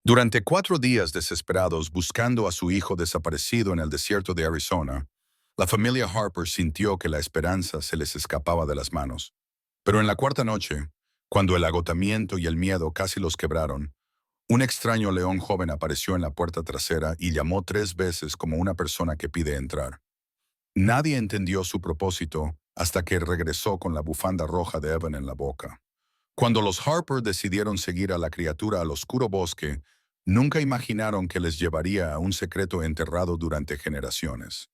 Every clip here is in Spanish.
Durante 4 días desesperados buscando a su hijo desaparecido en el desierto de Arizona, la familia Harper sintió que la esperanza se les escapaba de las manos. Pero en la cuarta noche, cuando el agotamiento y el miedo casi los quebraron, un extraño león joven apareció en la puerta trasera y llamó 3 veces como una persona que pide entrar. Nadie entendió su propósito hasta que regresó con la bufanda roja de Evan en la boca. Cuando los Harper decidieron seguir a la criatura al oscuro bosque, nunca imaginaron que les llevaría a un secreto enterrado durante generaciones.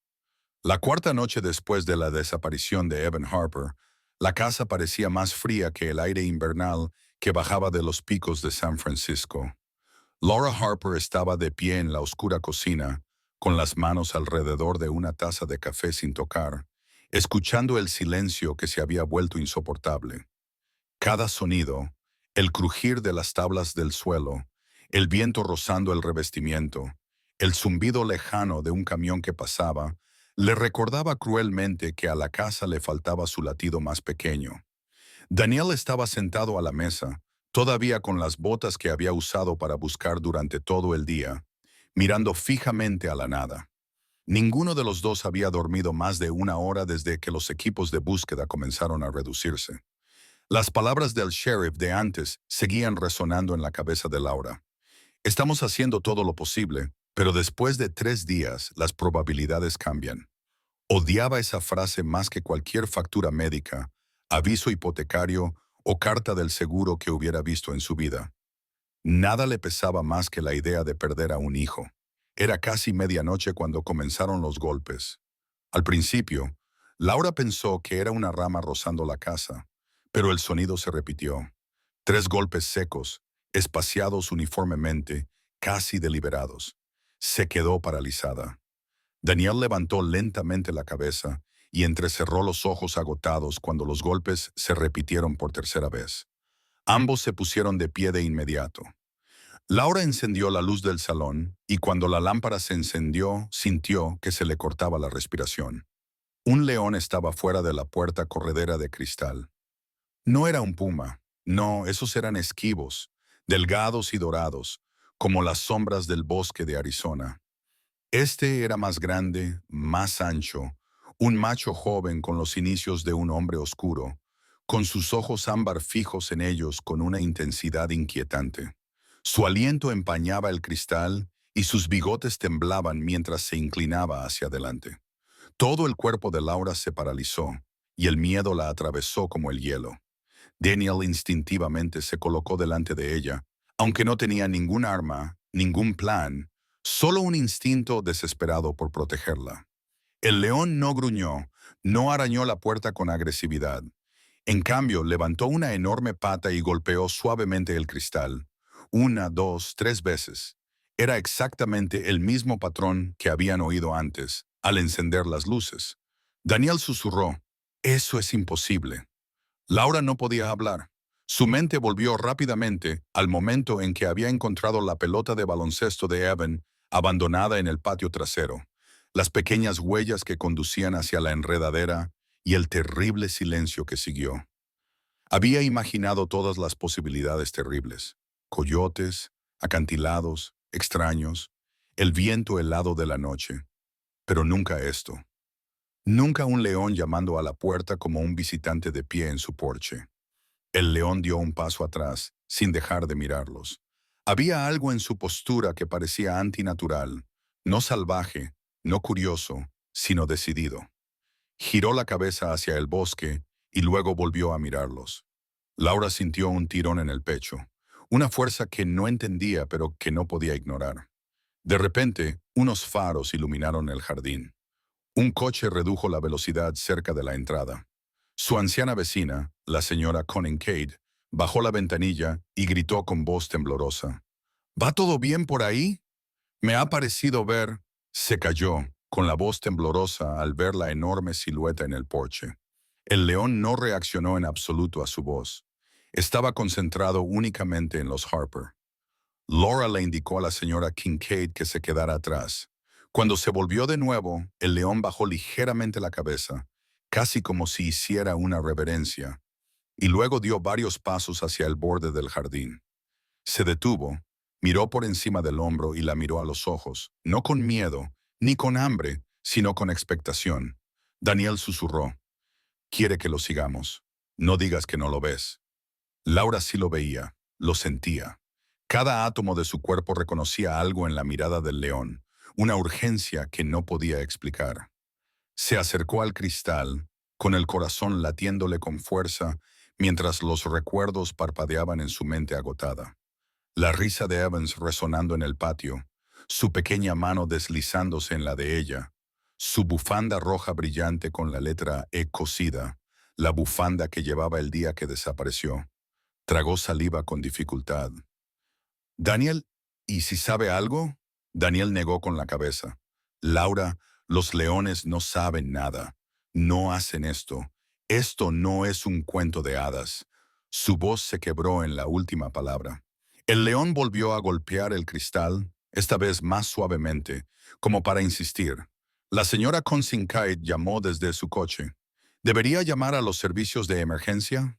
La cuarta noche después de la desaparición de Evan Harper, la casa parecía más fría que el aire invernal que bajaba de los picos de San Francisco. Laura Harper estaba de pie en la oscura cocina, con las manos alrededor de una taza de café sin tocar, escuchando el silencio que se había vuelto insoportable. Cada sonido, el crujir de las tablas del suelo, el viento rozando el revestimiento, el zumbido lejano de un camión que pasaba, le recordaba cruelmente que a la casa le faltaba su latido más pequeño. Daniel estaba sentado a la mesa, todavía con las botas que había usado para buscar durante todo el día, mirando fijamente a la nada. Ninguno de los dos había dormido más de una hora desde que los equipos de búsqueda comenzaron a reducirse. Las palabras del sheriff de antes seguían resonando en la cabeza de Laura. Estamos haciendo todo lo posible, pero después de 3 días las probabilidades cambian. Odiaba esa frase más que cualquier factura médica, aviso hipotecario o carta del seguro que hubiera visto en su vida. Nada le pesaba más que la idea de perder a un hijo. Era casi medianoche cuando comenzaron los golpes. Al principio, Laura pensó que era una rama rozando la casa, pero el sonido se repitió. 3 golpes secos, espaciados uniformemente, casi deliberados. Se quedó paralizada. Daniel levantó lentamente la cabeza y entrecerró los ojos agotados cuando los golpes se repitieron por tercera vez. Ambos se pusieron de pie de inmediato. Laura encendió la luz del salón y cuando la lámpara se encendió, sintió que se le cortaba la respiración. Un león estaba fuera de la puerta corredera de cristal. No era un puma, no, esos eran esquivos, delgados y dorados, como las sombras del bosque de Arizona. Este era más grande, más ancho, un macho joven con los inicios de un hombre oscuro, con sus ojos ámbar fijos en ellos con una intensidad inquietante. Su aliento empañaba el cristal y sus bigotes temblaban mientras se inclinaba hacia adelante. Todo el cuerpo de Laura se paralizó y el miedo la atravesó como el hielo. Daniel instintivamente se colocó delante de ella, aunque no tenía ningún arma, ningún plan, solo un instinto desesperado por protegerla. El león no gruñó, no arañó la puerta con agresividad. En cambio, levantó una enorme pata y golpeó suavemente el cristal. 1, 2, 3 veces. Era exactamente el mismo patrón que habían oído antes, al encender las luces. Daniel susurró, «Eso es imposible». Laura no podía hablar. Su mente volvió rápidamente al momento en que había encontrado la pelota de baloncesto de Evan abandonada en el patio trasero, las pequeñas huellas que conducían hacia la enredadera y el terrible silencio que siguió. Había imaginado todas las posibilidades terribles: coyotes, acantilados, extraños, el viento helado de la noche, pero nunca esto. Nunca un león llamando a la puerta como un visitante de pie en su porche. El león dio un paso atrás, sin dejar de mirarlos. Había algo en su postura que parecía antinatural, no salvaje, no curioso, sino decidido. Giró la cabeza hacia el bosque y luego volvió a mirarlos. Laura sintió un tirón en el pecho, una fuerza que no entendía pero que no podía ignorar. De repente, unos faros iluminaron el jardín. Un coche redujo la velocidad cerca de la entrada. Su anciana vecina, la señora Cade, bajó la ventanilla y gritó con voz temblorosa. ¿Va todo bien por ahí? Me ha parecido ver. Se calló, con la voz temblorosa al ver la enorme silueta en el porche. El león no reaccionó en absoluto a su voz. Estaba concentrado únicamente en los Harper. Laura le indicó a la señora Kincaid que se quedara atrás. Cuando se volvió de nuevo, el león bajó ligeramente la cabeza, casi como si hiciera una reverencia, y luego dio varios pasos hacia el borde del jardín. Se detuvo, Miró por encima del hombro y la miró a los ojos, no con miedo, ni con hambre, sino con expectación. Daniel susurró, «Quiere que lo sigamos. No digas que no lo ves». Laura sí lo veía, lo sentía. Cada átomo de su cuerpo reconocía algo en la mirada del león, una urgencia que no podía explicar. Se acercó al cristal, con el corazón latiéndole con fuerza, mientras los recuerdos parpadeaban en su mente agotada. La risa de Evans resonando en el patio, su pequeña mano deslizándose en la de ella, su bufanda roja brillante con la letra E cosida, la bufanda que llevaba el día que desapareció. Tragó saliva con dificultad. «Daniel, ¿y si sabe algo?» Daniel negó con la cabeza. «Laura, los leones no saben nada. No hacen esto. Esto no es un cuento de hadas». Su voz se quebró en la última palabra. El león volvió a golpear el cristal, esta vez más suavemente, como para insistir. La señora Consinkite llamó desde su coche. ¿Debería llamar a los servicios de emergencia?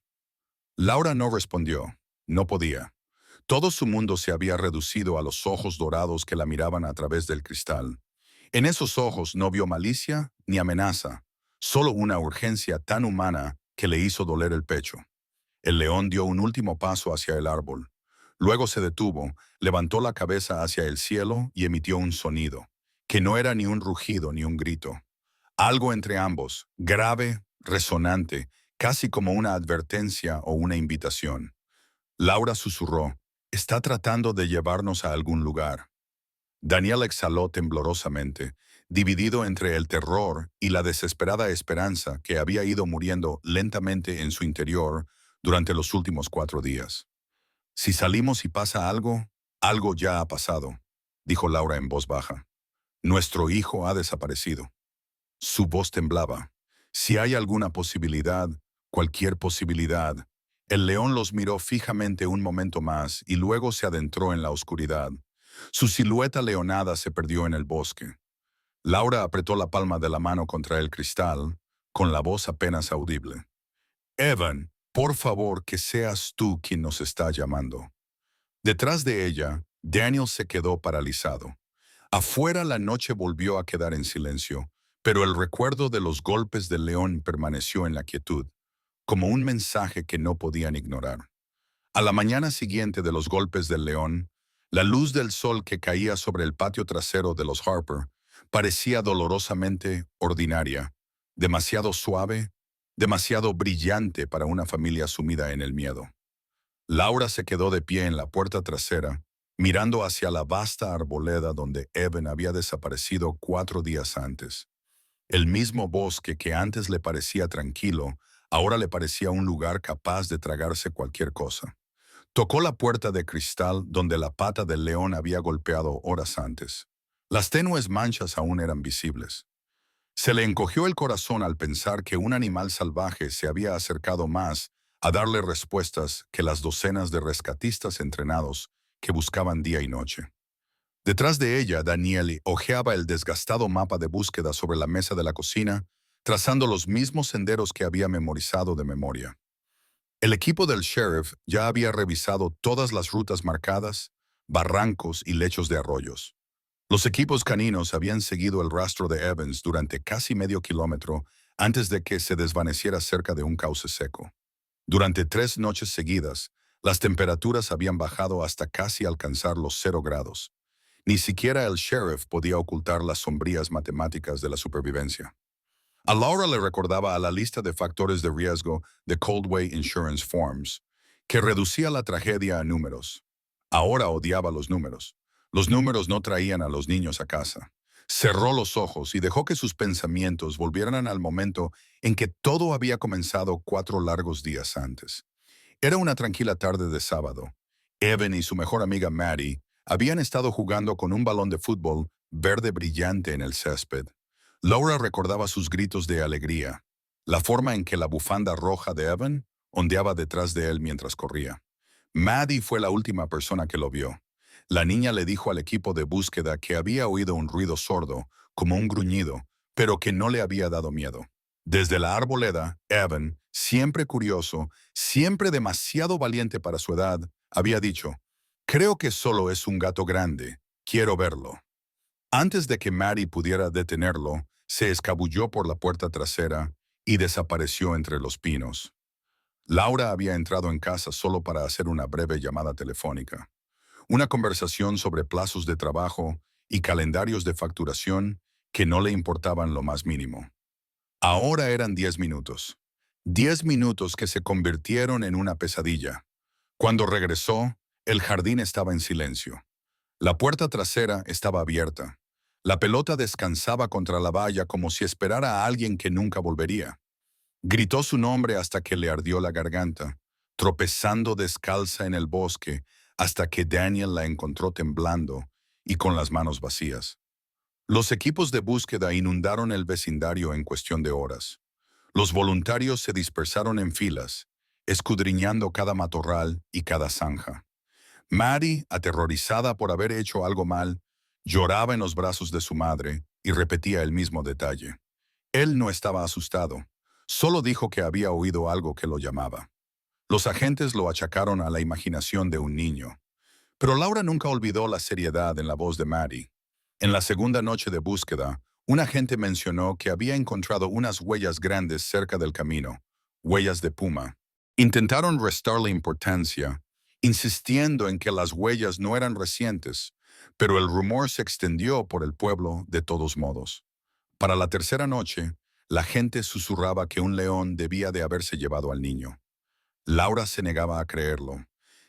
Laura no respondió. No podía. Todo su mundo se había reducido a los ojos dorados que la miraban a través del cristal. En esos ojos no vio malicia ni amenaza, solo una urgencia tan humana que le hizo doler el pecho. El león dio un último paso hacia el árbol. Luego se detuvo, levantó la cabeza hacia el cielo y emitió un sonido, que no era ni un rugido ni un grito. Algo entre ambos, grave, resonante, casi como una advertencia o una invitación. Laura susurró, «Está tratando de llevarnos a algún lugar». Daniel exhaló temblorosamente, dividido entre el terror y la desesperada esperanza que había ido muriendo lentamente en su interior durante los últimos 4 días. «Si salimos y pasa algo, algo ya ha pasado», dijo Laura en voz baja. «Nuestro hijo ha desaparecido». Su voz temblaba. «Si hay alguna posibilidad, cualquier posibilidad». El león los miró fijamente un momento más y luego se adentró en la oscuridad. Su silueta leonada se perdió en el bosque. Laura apretó la palma de la mano contra el cristal, con la voz apenas audible. «Evan, por favor, que seas tú quien nos está llamando». Detrás de ella, Daniel se quedó paralizado. Afuera la noche volvió a quedar en silencio, pero el recuerdo de los golpes del león permaneció en la quietud, como un mensaje que no podían ignorar. A la mañana siguiente de los golpes del león, la luz del sol que caía sobre el patio trasero de los Harper parecía dolorosamente ordinaria, demasiado suave, demasiado brillante para una familia sumida en el miedo. Laura se quedó de pie en la puerta trasera, mirando hacia la vasta arboleda donde Evan había desaparecido 4 días antes. El mismo bosque que antes le parecía tranquilo, ahora le parecía un lugar capaz de tragarse cualquier cosa. Tocó la puerta de cristal donde la pata del león había golpeado horas antes. Las tenues manchas aún eran visibles. Se le encogió el corazón al pensar que un animal salvaje se había acercado más a darle respuestas que las docenas de rescatistas entrenados que buscaban día y noche. Detrás de ella, Daniel hojeaba el desgastado mapa de búsqueda sobre la mesa de la cocina, trazando los mismos senderos que había memorizado de memoria. El equipo del sheriff ya había revisado todas las rutas marcadas, barrancos y lechos de arroyos. Los equipos caninos habían seguido el rastro de Evans durante casi medio kilómetro antes de que se desvaneciera cerca de un cauce seco. Durante 3 noches seguidas, las temperaturas habían bajado hasta casi alcanzar los 0 grados. Ni siquiera el sheriff podía ocultar las sombrías matemáticas de la supervivencia. A Laura le recordaba a la lista de factores de riesgo de Coldway Insurance Forms, que reducía la tragedia a números. Ahora odiaba los números. Los números no traían a los niños a casa. Cerró los ojos y dejó que sus pensamientos volvieran al momento en que todo había comenzado 4 largos días antes. Era una tranquila tarde de sábado. Evan y su mejor amiga Maddie habían estado jugando con un balón de fútbol verde brillante en el césped. Laura recordaba sus gritos de alegría, la forma en que la bufanda roja de Evan ondeaba detrás de él mientras corría. Maddie fue la última persona que lo vio. La niña le dijo al equipo de búsqueda que había oído un ruido sordo, como un gruñido, pero que no le había dado miedo. Desde la arboleda, Evan, siempre curioso, siempre demasiado valiente para su edad, había dicho, Creo que solo es un gato grande. Quiero verlo. Antes de que Maddie pudiera detenerlo, se escabulló por la puerta trasera y desapareció entre los pinos. Laura había entrado en casa solo para hacer una breve llamada telefónica. Una conversación sobre plazos de trabajo y calendarios de facturación que no le importaban lo más mínimo. Ahora eran 10 minutos. 10 minutos que se convirtieron en una pesadilla. Cuando regresó, el jardín estaba en silencio. La puerta trasera estaba abierta. La pelota descansaba contra la valla como si esperara a alguien que nunca volvería. Gritó su nombre hasta que le ardió la garganta, tropezando descalza en el bosque hasta que Daniel la encontró temblando y con las manos vacías. Los equipos de búsqueda inundaron el vecindario en cuestión de horas. Los voluntarios se dispersaron en filas, escudriñando cada matorral y cada zanja. Maddie, aterrorizada por haber hecho algo mal, lloraba en los brazos de su madre y repetía el mismo detalle. Él no estaba asustado, solo dijo que había oído algo que lo llamaba. Los agentes lo achacaron a la imaginación de un niño. Pero Laura nunca olvidó la seriedad en la voz de Maddie. En la segunda noche de búsqueda, un agente mencionó que había encontrado unas huellas grandes cerca del camino, huellas de puma. Intentaron restarle importancia, insistiendo en que las huellas no eran recientes, pero el rumor se extendió por el pueblo de todos modos. Para la tercera noche, la gente susurraba que un león debía de haberse llevado al niño. Laura se negaba a creerlo.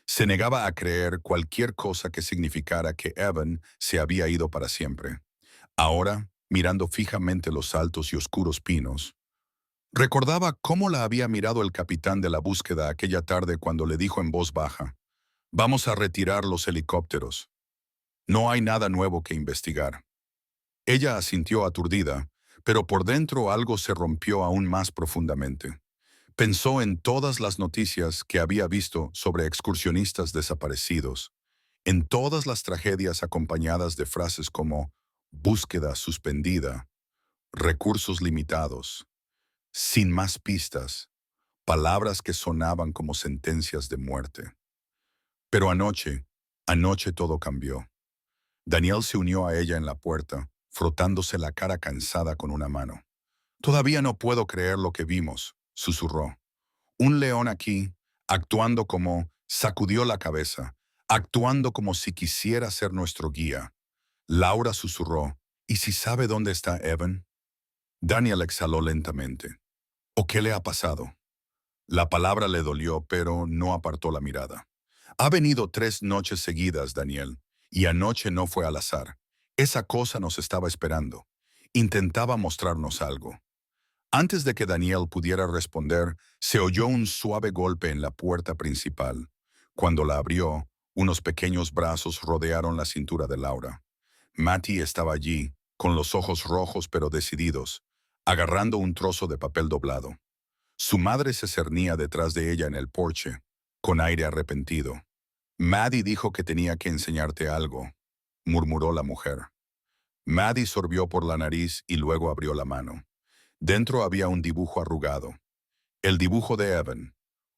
Se negaba a creer cualquier cosa que significara que Evan se había ido para siempre. Ahora, mirando fijamente los altos y oscuros pinos, recordaba cómo la había mirado el capitán de la búsqueda aquella tarde cuando le dijo en voz baja: «Vamos a retirar los helicópteros. No hay nada nuevo que investigar». Ella asintió aturdida, pero por dentro algo se rompió aún más profundamente. Pensó en todas las noticias que había visto sobre excursionistas desaparecidos, en todas las tragedias acompañadas de frases como búsqueda suspendida, recursos limitados, sin más pistas, palabras que sonaban como sentencias de muerte. Pero anoche todo cambió. Daniel se unió a ella en la puerta, frotándose la cara cansada con una mano. «Todavía no puedo creer lo que vimos», susurró. «Un león aquí, actuando como...» sacudió la cabeza, actuando como si quisiera ser nuestro guía. Laura susurró: «¿Y si sabe dónde está Evan?» Daniel exhaló lentamente. «¿O qué le ha pasado?» La palabra le dolió, pero no apartó la mirada. «Ha venido 3 noches seguidas, Daniel, y anoche no fue al azar. Esa cosa nos estaba esperando. Intentaba mostrarnos algo». Antes de que Daniel pudiera responder, se oyó un suave golpe en la puerta principal. Cuando la abrió, unos pequeños brazos rodearon la cintura de Laura. Matty estaba allí, con los ojos rojos pero decididos, agarrando un trozo de papel doblado. Su madre se cernía detrás de ella en el porche, con aire arrepentido. «Maddie dijo que tenía que enseñarte algo», murmuró la mujer. Maddie sorbió por la nariz y luego abrió la mano. Dentro había un dibujo arrugado. El dibujo de Evan,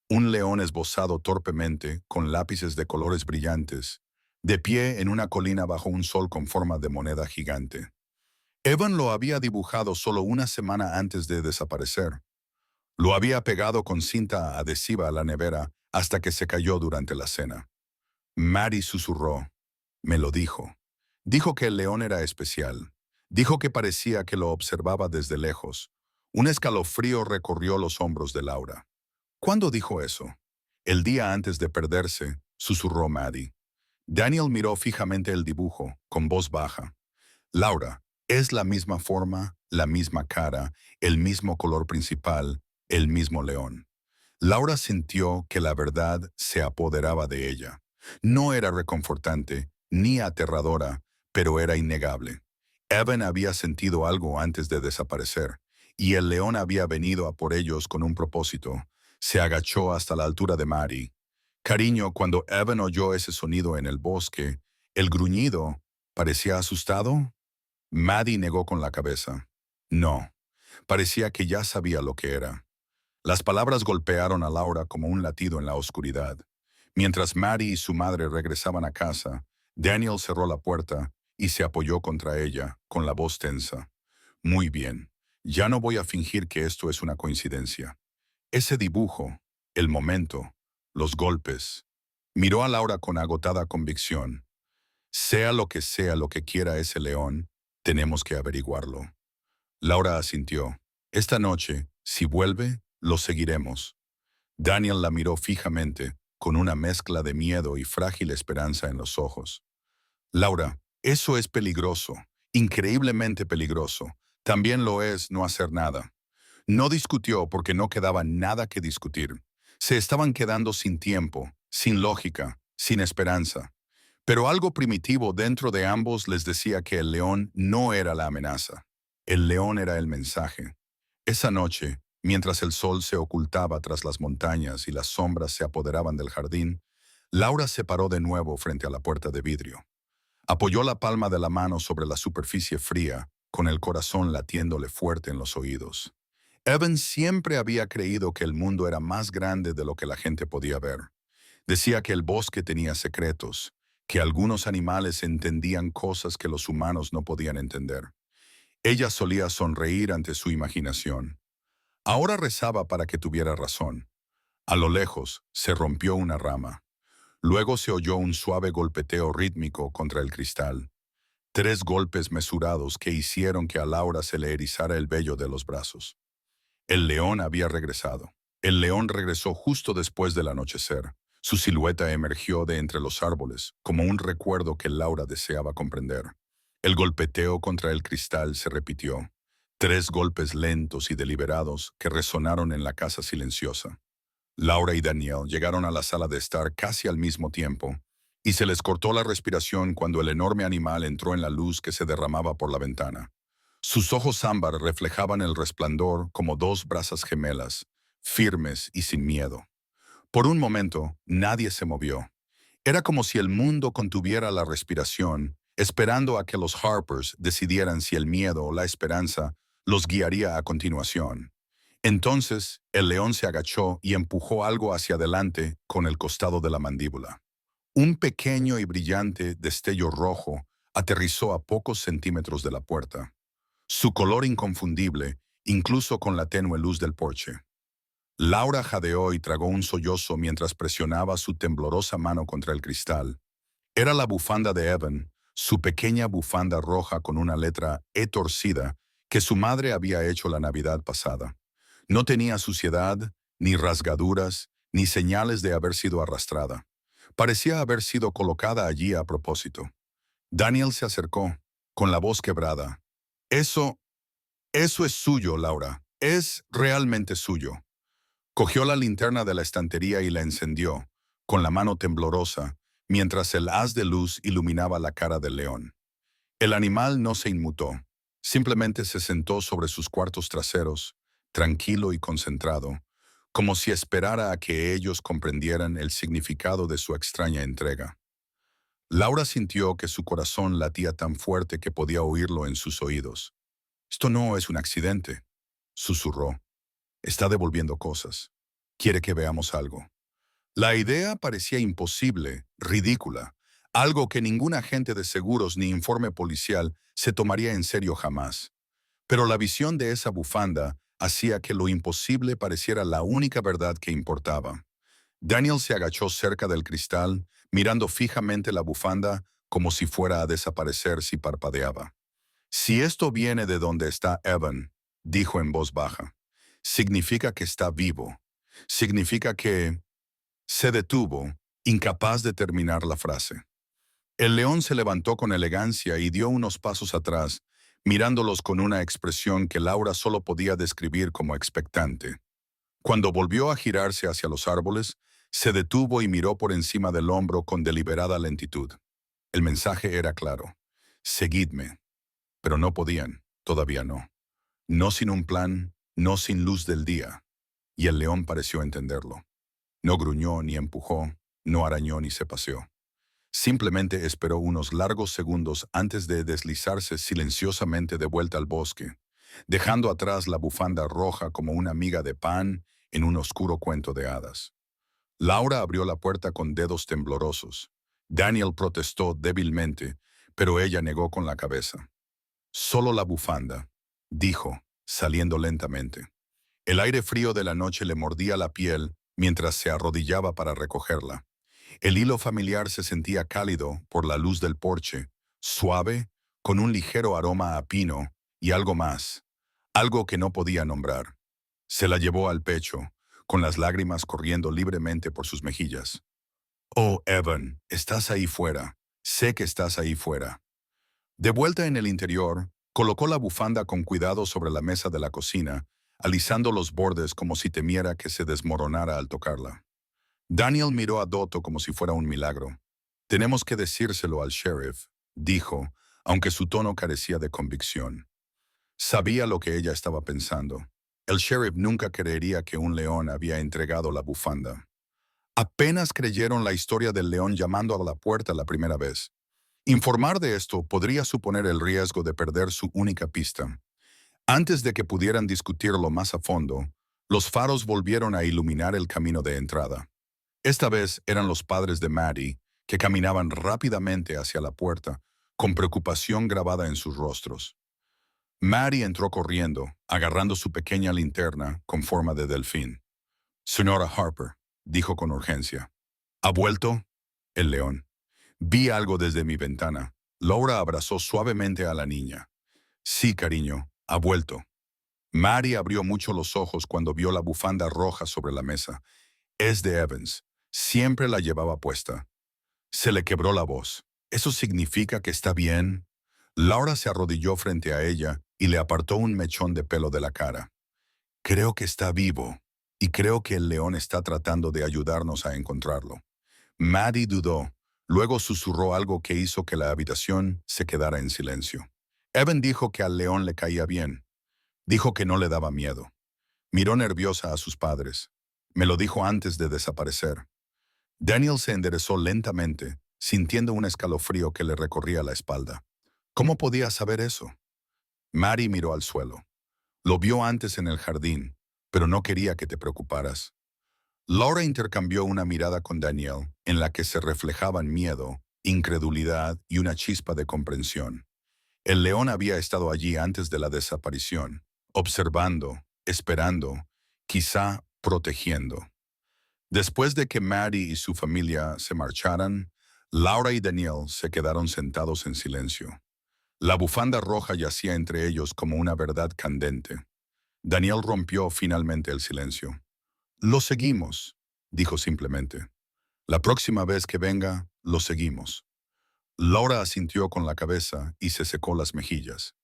un león esbozado torpemente con lápices de colores brillantes, de pie en una colina bajo un sol con forma de moneda gigante. Evan lo había dibujado solo una semana antes de desaparecer. Lo había pegado con cinta adhesiva a la nevera hasta que se cayó durante la cena. Maddie susurró: «Me lo dijo. Dijo que el león era especial. Dijo que parecía que lo observaba desde lejos». Un escalofrío recorrió los hombros de Laura. «¿Cuándo dijo eso?» «El día antes de perderse», susurró Maddie. Daniel miró fijamente el dibujo, con voz baja. «Laura, es la misma forma, la misma cara, el mismo color principal, el mismo león». Laura sintió que la verdad se apoderaba de ella. No era reconfortante, ni aterradora, pero era innegable. Evan había sentido algo antes de desaparecer, y el león había venido a por ellos con un propósito. Se agachó hasta la altura de Maddie. «Cariño, cuando Evan oyó ese sonido en el bosque, el gruñido, ¿parecía asustado?» Maddie negó con la cabeza. «No, parecía que ya sabía lo que era». Las palabras golpearon a Laura como un latido en la oscuridad. Mientras Maddie y su madre regresaban a casa, Daniel cerró la puerta y se apoyó contra ella, con la voz tensa. Muy bien, ya no voy a fingir que esto es una coincidencia. Ese dibujo, el momento, los golpes. Miró a Laura con agotada convicción. Sea lo que quiera ese león, tenemos que averiguarlo. Laura asintió. Esta noche, si vuelve, lo seguiremos. Daniel la miró fijamente, con una mezcla de miedo y frágil esperanza en los ojos. Laura, eso es peligroso, increíblemente peligroso. También lo es no hacer nada. No discutió porque no quedaba nada que discutir. Se estaban quedando sin tiempo, sin lógica, sin esperanza. Pero algo primitivo dentro de ambos les decía que el león no era la amenaza. El león era el mensaje. Esa noche, mientras el sol se ocultaba tras las montañas y las sombras se apoderaban del jardín, Laura se paró de nuevo frente a la puerta de vidrio. Apoyó la palma de la mano sobre la superficie fría, con el corazón latiéndole fuerte en los oídos. Evan siempre había creído que el mundo era más grande de lo que la gente podía ver. Decía que el bosque tenía secretos, que algunos animales entendían cosas que los humanos no podían entender. Ella solía sonreír ante su imaginación. Ahora rezaba para que tuviera razón. A lo lejos se rompió una rama. Luego se oyó un suave golpeteo rítmico contra el cristal. 3 golpes mesurados que hicieron que a Laura se le erizara el vello de los brazos. El león había regresado. El león regresó justo después del anochecer. Su silueta emergió de entre los árboles, como un recuerdo que Laura deseaba comprender. El golpeteo contra el cristal se repitió. 3 golpes lentos y deliberados que resonaron en la casa silenciosa. Laura y Daniel llegaron a la sala de estar casi al mismo tiempo, y se les cortó la respiración cuando el enorme animal entró en la luz que se derramaba por la ventana. Sus ojos ámbar reflejaban el resplandor como 2 brasas gemelas, firmes y sin miedo. Por un momento, nadie se movió. Era como si el mundo contuviera la respiración, esperando a que los Harpers decidieran si el miedo o la esperanza los guiaría a continuación. Entonces, el león se agachó y empujó algo hacia adelante con el costado de la mandíbula. Un pequeño y brillante destello rojo aterrizó a pocos centímetros de la puerta. Su color inconfundible, incluso con la tenue luz del porche. Laura jadeó y tragó un sollozo mientras presionaba su temblorosa mano contra el cristal. Era la bufanda de Evan, su pequeña bufanda roja con una letra E torcida que su madre había hecho la Navidad pasada. No tenía suciedad, ni rasgaduras, ni señales de haber sido arrastrada. Parecía haber sido colocada allí a propósito. Daniel se acercó, con la voz quebrada. Eso es suyo, Laura. Es realmente suyo. Cogió la linterna de la estantería y la encendió, con la mano temblorosa, mientras el haz de luz iluminaba la cara del león. El animal no se inmutó. Simplemente se sentó sobre sus cuartos traseros, tranquilo y concentrado, como si esperara a que ellos comprendieran el significado de su extraña entrega. Laura sintió que su corazón latía tan fuerte que podía oírlo en sus oídos. «Esto no es un accidente», susurró. «Está devolviendo cosas. Quiere que veamos algo». La idea parecía imposible, ridícula, algo que ningún agente de seguros ni informe policial se tomaría en serio jamás. Pero la visión de esa bufanda hacía que lo imposible pareciera la única verdad que importaba. Daniel se agachó cerca del cristal, mirando fijamente la bufanda como si fuera a desaparecer si parpadeaba. «Si esto viene de donde está Evan», dijo en voz baja, «significa que está vivo. Significa que...» Se detuvo, incapaz de terminar la frase. El león se levantó con elegancia y dio unos pasos atrás, mirándolos con una expresión que Laura solo podía describir como expectante. Cuando volvió a girarse hacia los árboles, se detuvo y miró por encima del hombro con deliberada lentitud. El mensaje era claro: «Seguidme». Pero no podían, todavía no. No sin un plan, no sin luz del día. Y el león pareció entenderlo. No gruñó ni empujó, no arañó ni se paseó. Simplemente esperó unos largos segundos antes de deslizarse silenciosamente de vuelta al bosque, dejando atrás la bufanda roja como una miga de pan en un oscuro cuento de hadas. Laura abrió la puerta con dedos temblorosos. Daniel protestó débilmente, pero ella negó con la cabeza. Solo la bufanda, dijo, saliendo lentamente. El aire frío de la noche le mordía la piel mientras se arrodillaba para recogerla. El hilo familiar se sentía cálido por la luz del porche, suave, con un ligero aroma a pino y algo más, algo que no podía nombrar. Se la llevó al pecho, con las lágrimas corriendo libremente por sus mejillas. Oh, Evan, estás ahí fuera. Sé que estás ahí fuera. De vuelta en el interior, colocó la bufanda con cuidado sobre la mesa de la cocina, alisando los bordes como si temiera que se desmoronara al tocarla. Daniel miró a Dotto como si fuera un milagro. Tenemos que decírselo al sheriff, dijo, aunque su tono carecía de convicción. Sabía lo que ella estaba pensando. El sheriff nunca creería que un león había entregado la bufanda. Apenas creyeron la historia del león llamando a la puerta la primera vez. Informar de esto podría suponer el riesgo de perder su única pista. Antes de que pudieran discutirlo más a fondo, los faros volvieron a iluminar el camino de entrada. Esta vez eran los padres de Maddie, que caminaban rápidamente hacia la puerta, con preocupación grabada en sus rostros. Maddie entró corriendo, agarrando su pequeña linterna con forma de delfín. Señora Harper, dijo con urgencia. ¿Ha vuelto? El león. Vi algo desde mi ventana. Laura abrazó suavemente a la niña. Sí, cariño, ha vuelto. Maddie abrió mucho los ojos cuando vio la bufanda roja sobre la mesa. Es de Evans. Siempre la llevaba puesta. Se le quebró la voz. ¿Eso significa que está bien? Laura se arrodilló frente a ella y le apartó un mechón de pelo de la cara. Creo que está vivo, y creo que el león está tratando de ayudarnos a encontrarlo. Maddie dudó, luego susurró algo que hizo que la habitación se quedara en silencio. Evan dijo que al león le caía bien. Dijo que no le daba miedo. Miró nerviosa a sus padres. Me lo dijo antes de desaparecer. Daniel se enderezó lentamente, sintiendo un escalofrío que le recorría la espalda. ¿Cómo podía saber eso? Mary miró al suelo. Lo vio antes en el jardín, pero no quería que te preocuparas. Laura intercambió una mirada con Daniel, en la que se reflejaban miedo, incredulidad y una chispa de comprensión. El león había estado allí antes de la desaparición, observando, esperando, quizá protegiendo. Después de que Maddie y su familia se marcharan, Laura y Daniel se quedaron sentados en silencio. La bufanda roja yacía entre ellos como una verdad candente. Daniel rompió finalmente el silencio. «Lo seguimos», dijo simplemente. «La próxima vez que venga, lo seguimos». Laura asintió con la cabeza y se secó las mejillas.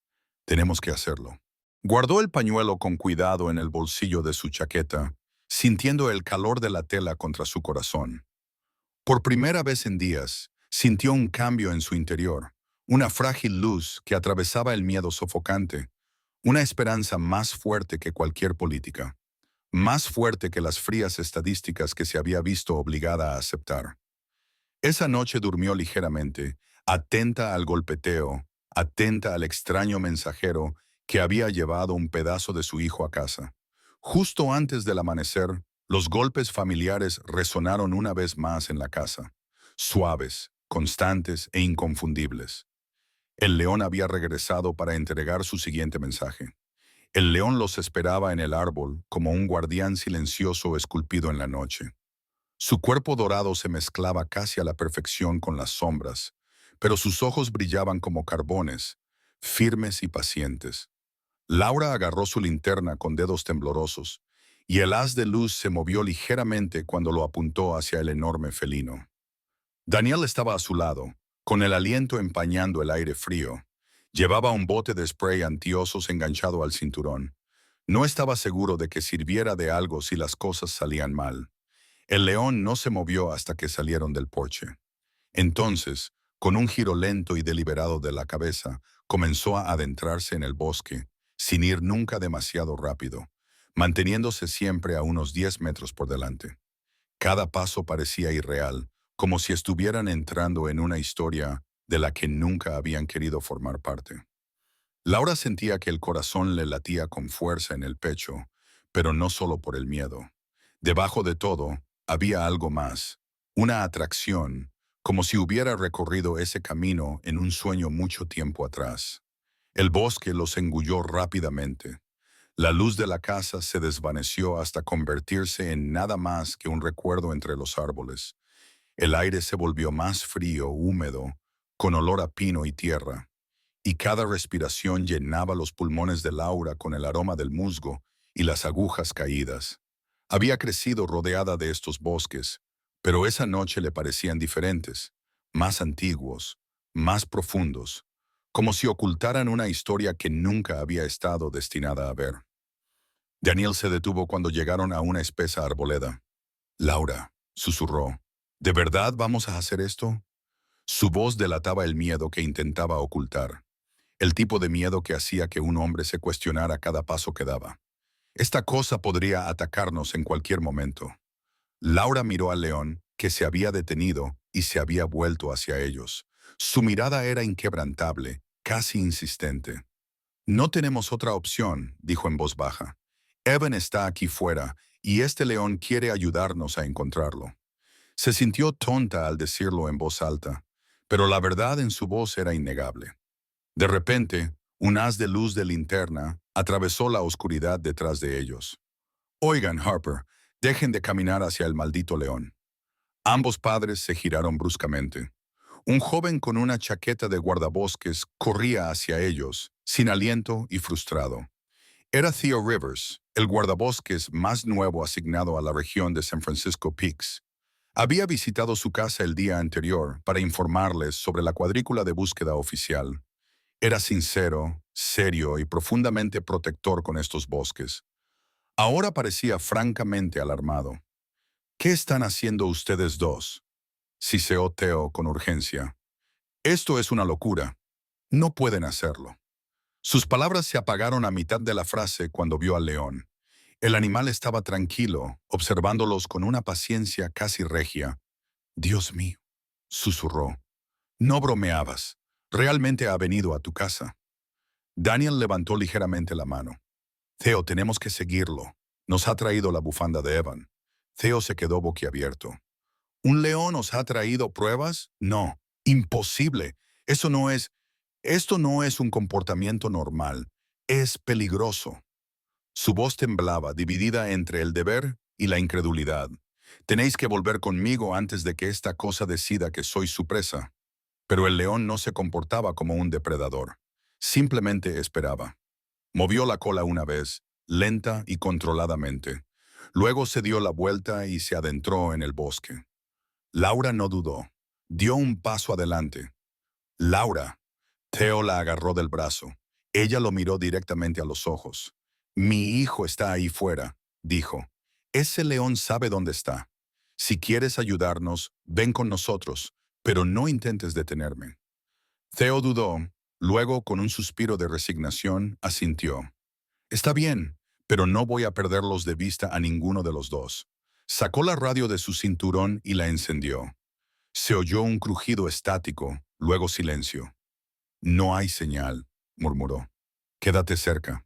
«Tenemos que hacerlo». Guardó el pañuelo con cuidado en el bolsillo de su chaqueta, sintiendo el calor de la tela contra su corazón. Por primera vez en días, sintió un cambio en su interior, una frágil luz que atravesaba el miedo sofocante, una esperanza más fuerte que cualquier política, más fuerte que las frías estadísticas que se había visto obligada a aceptar. Esa noche durmió ligeramente, atenta al golpeteo, atenta al extraño mensajero que había llevado un pedazo de su hijo a casa. Justo antes del amanecer, los golpes familiares resonaron una vez más en la casa, suaves, constantes e inconfundibles. El león había regresado para entregar su siguiente mensaje. El león los esperaba en el árbol como un guardián silencioso esculpido en la noche. Su cuerpo dorado se mezclaba casi a la perfección con las sombras, pero sus ojos brillaban como carbones, firmes y pacientes. Laura agarró su linterna con dedos temblorosos, y el haz de luz se movió ligeramente cuando lo apuntó hacia el enorme felino. Daniel estaba a su lado, con el aliento empañando el aire frío. Llevaba un bote de spray antiosos enganchado al cinturón. No estaba seguro de que sirviera de algo si las cosas salían mal. El león no se movió hasta que salieron del porche. Entonces, con un giro lento y deliberado de la cabeza, comenzó a adentrarse en el bosque, sin ir nunca demasiado rápido, manteniéndose siempre a unos 10 metros por delante. Cada paso parecía irreal, como si estuvieran entrando en una historia de la que nunca habían querido formar parte. Laura sentía que el corazón le latía con fuerza en el pecho, pero no solo por el miedo. Debajo de todo, había algo más, una atracción, como si hubiera recorrido ese camino en un sueño mucho tiempo atrás. El bosque los engulló rápidamente. La luz de la casa se desvaneció hasta convertirse en nada más que un recuerdo entre los árboles. El aire se volvió más frío, húmedo, con olor a pino y tierra, y cada respiración llenaba los pulmones de Laura con el aroma del musgo y las agujas caídas. Había crecido rodeada de estos bosques, pero esa noche le parecían diferentes, más antiguos, más profundos, como si ocultaran una historia que nunca había estado destinada a ver. Daniel se detuvo cuando llegaron a una espesa arboleda. Laura, susurró, ¿de verdad vamos a hacer esto? Su voz delataba el miedo que intentaba ocultar, el tipo de miedo que hacía que un hombre se cuestionara cada paso que daba. Esta cosa podría atacarnos en cualquier momento. Laura miró al león, que se había detenido y se había vuelto hacia ellos. Su mirada era inquebrantable, casi insistente. No tenemos otra opción, dijo en voz baja. Evan está aquí fuera, y este león quiere ayudarnos a encontrarlo. Se sintió tonta al decirlo en voz alta, pero la verdad en su voz era innegable. De repente, un haz de luz de linterna atravesó la oscuridad detrás de ellos. Oigan, Harper, dejen de caminar hacia el maldito león. Ambos padres se giraron bruscamente. Un joven con una chaqueta de guardabosques corría hacia ellos, sin aliento y frustrado. Era Theo Rivers, el guardabosques más nuevo asignado a la región de San Francisco Peaks. Había visitado su casa el día anterior para informarles sobre la cuadrícula de búsqueda oficial. Era sincero, serio y profundamente protector con estos bosques. Ahora parecía francamente alarmado. ¿Qué están haciendo ustedes dos? Siseó Theo con urgencia. Esto es una locura. No pueden hacerlo. Sus palabras se apagaron a mitad de la frase cuando vio al león. El animal estaba tranquilo, observándolos con una paciencia casi regia. Dios mío, susurró. No bromeabas. Realmente ha venido a tu casa. Daniel levantó ligeramente la mano. Theo, tenemos que seguirlo. Nos ha traído la bufanda de Evan. Theo se quedó boquiabierto. ¿Un león os ha traído pruebas? No. Imposible. Esto no es un comportamiento normal. Es peligroso. Su voz temblaba, dividida entre el deber y la incredulidad. Tenéis que volver conmigo antes de que esta cosa decida que soy su presa. Pero el león no se comportaba como un depredador. Simplemente esperaba. Movió la cola una vez, lenta y controladamente. Luego se dio la vuelta y se adentró en el bosque. Laura no dudó. Dio un paso adelante. Laura. Theo la agarró del brazo. Ella lo miró directamente a los ojos. Mi hijo está ahí fuera, dijo. Ese león sabe dónde está. Si quieres ayudarnos, ven con nosotros, pero no intentes detenerme. Theo dudó, luego con un suspiro de resignación asintió. Está bien, pero no voy a perderlos de vista a ninguno de los dos. Sacó la radio de su cinturón y la encendió. Se oyó un crujido estático, luego silencio. No hay señal, murmuró. Quédate cerca.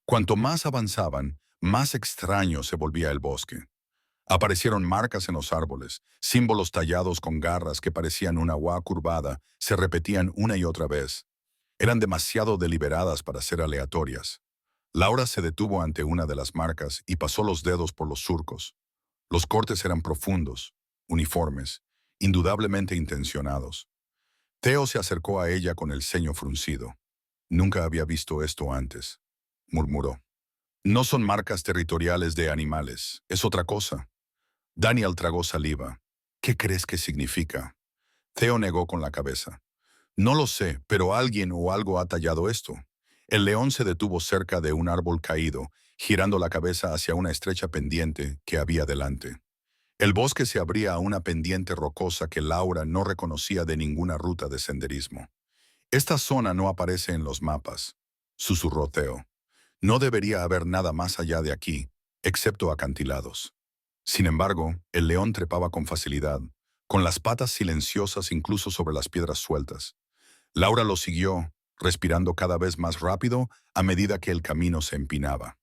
Cuanto más avanzaban, más extraño se volvía el bosque. Aparecieron marcas en los árboles, símbolos tallados con garras que parecían una U curvada, se repetían una y otra vez. Eran demasiado deliberadas para ser aleatorias. Laura se detuvo ante una de las marcas y pasó los dedos por los surcos. Los cortes eran profundos, uniformes, indudablemente intencionados. Theo se acercó a ella con el ceño fruncido. Nunca había visto esto antes, murmuró. No son marcas territoriales de animales, es otra cosa. Daniel tragó saliva. ¿Qué crees que significa? Theo negó con la cabeza. No lo sé, pero alguien o algo ha tallado esto. El león se detuvo cerca de un árbol caído, girando la cabeza hacia una estrecha pendiente que había delante. El bosque se abría a una pendiente rocosa que Laura no reconocía de ninguna ruta de senderismo. Esta zona no aparece en los mapas, susurró Theo. No debería haber nada más allá de aquí, excepto acantilados. Sin embargo, el león trepaba con facilidad, con las patas silenciosas incluso sobre las piedras sueltas. Laura lo siguió, respirando cada vez más rápido a medida que el camino se empinaba.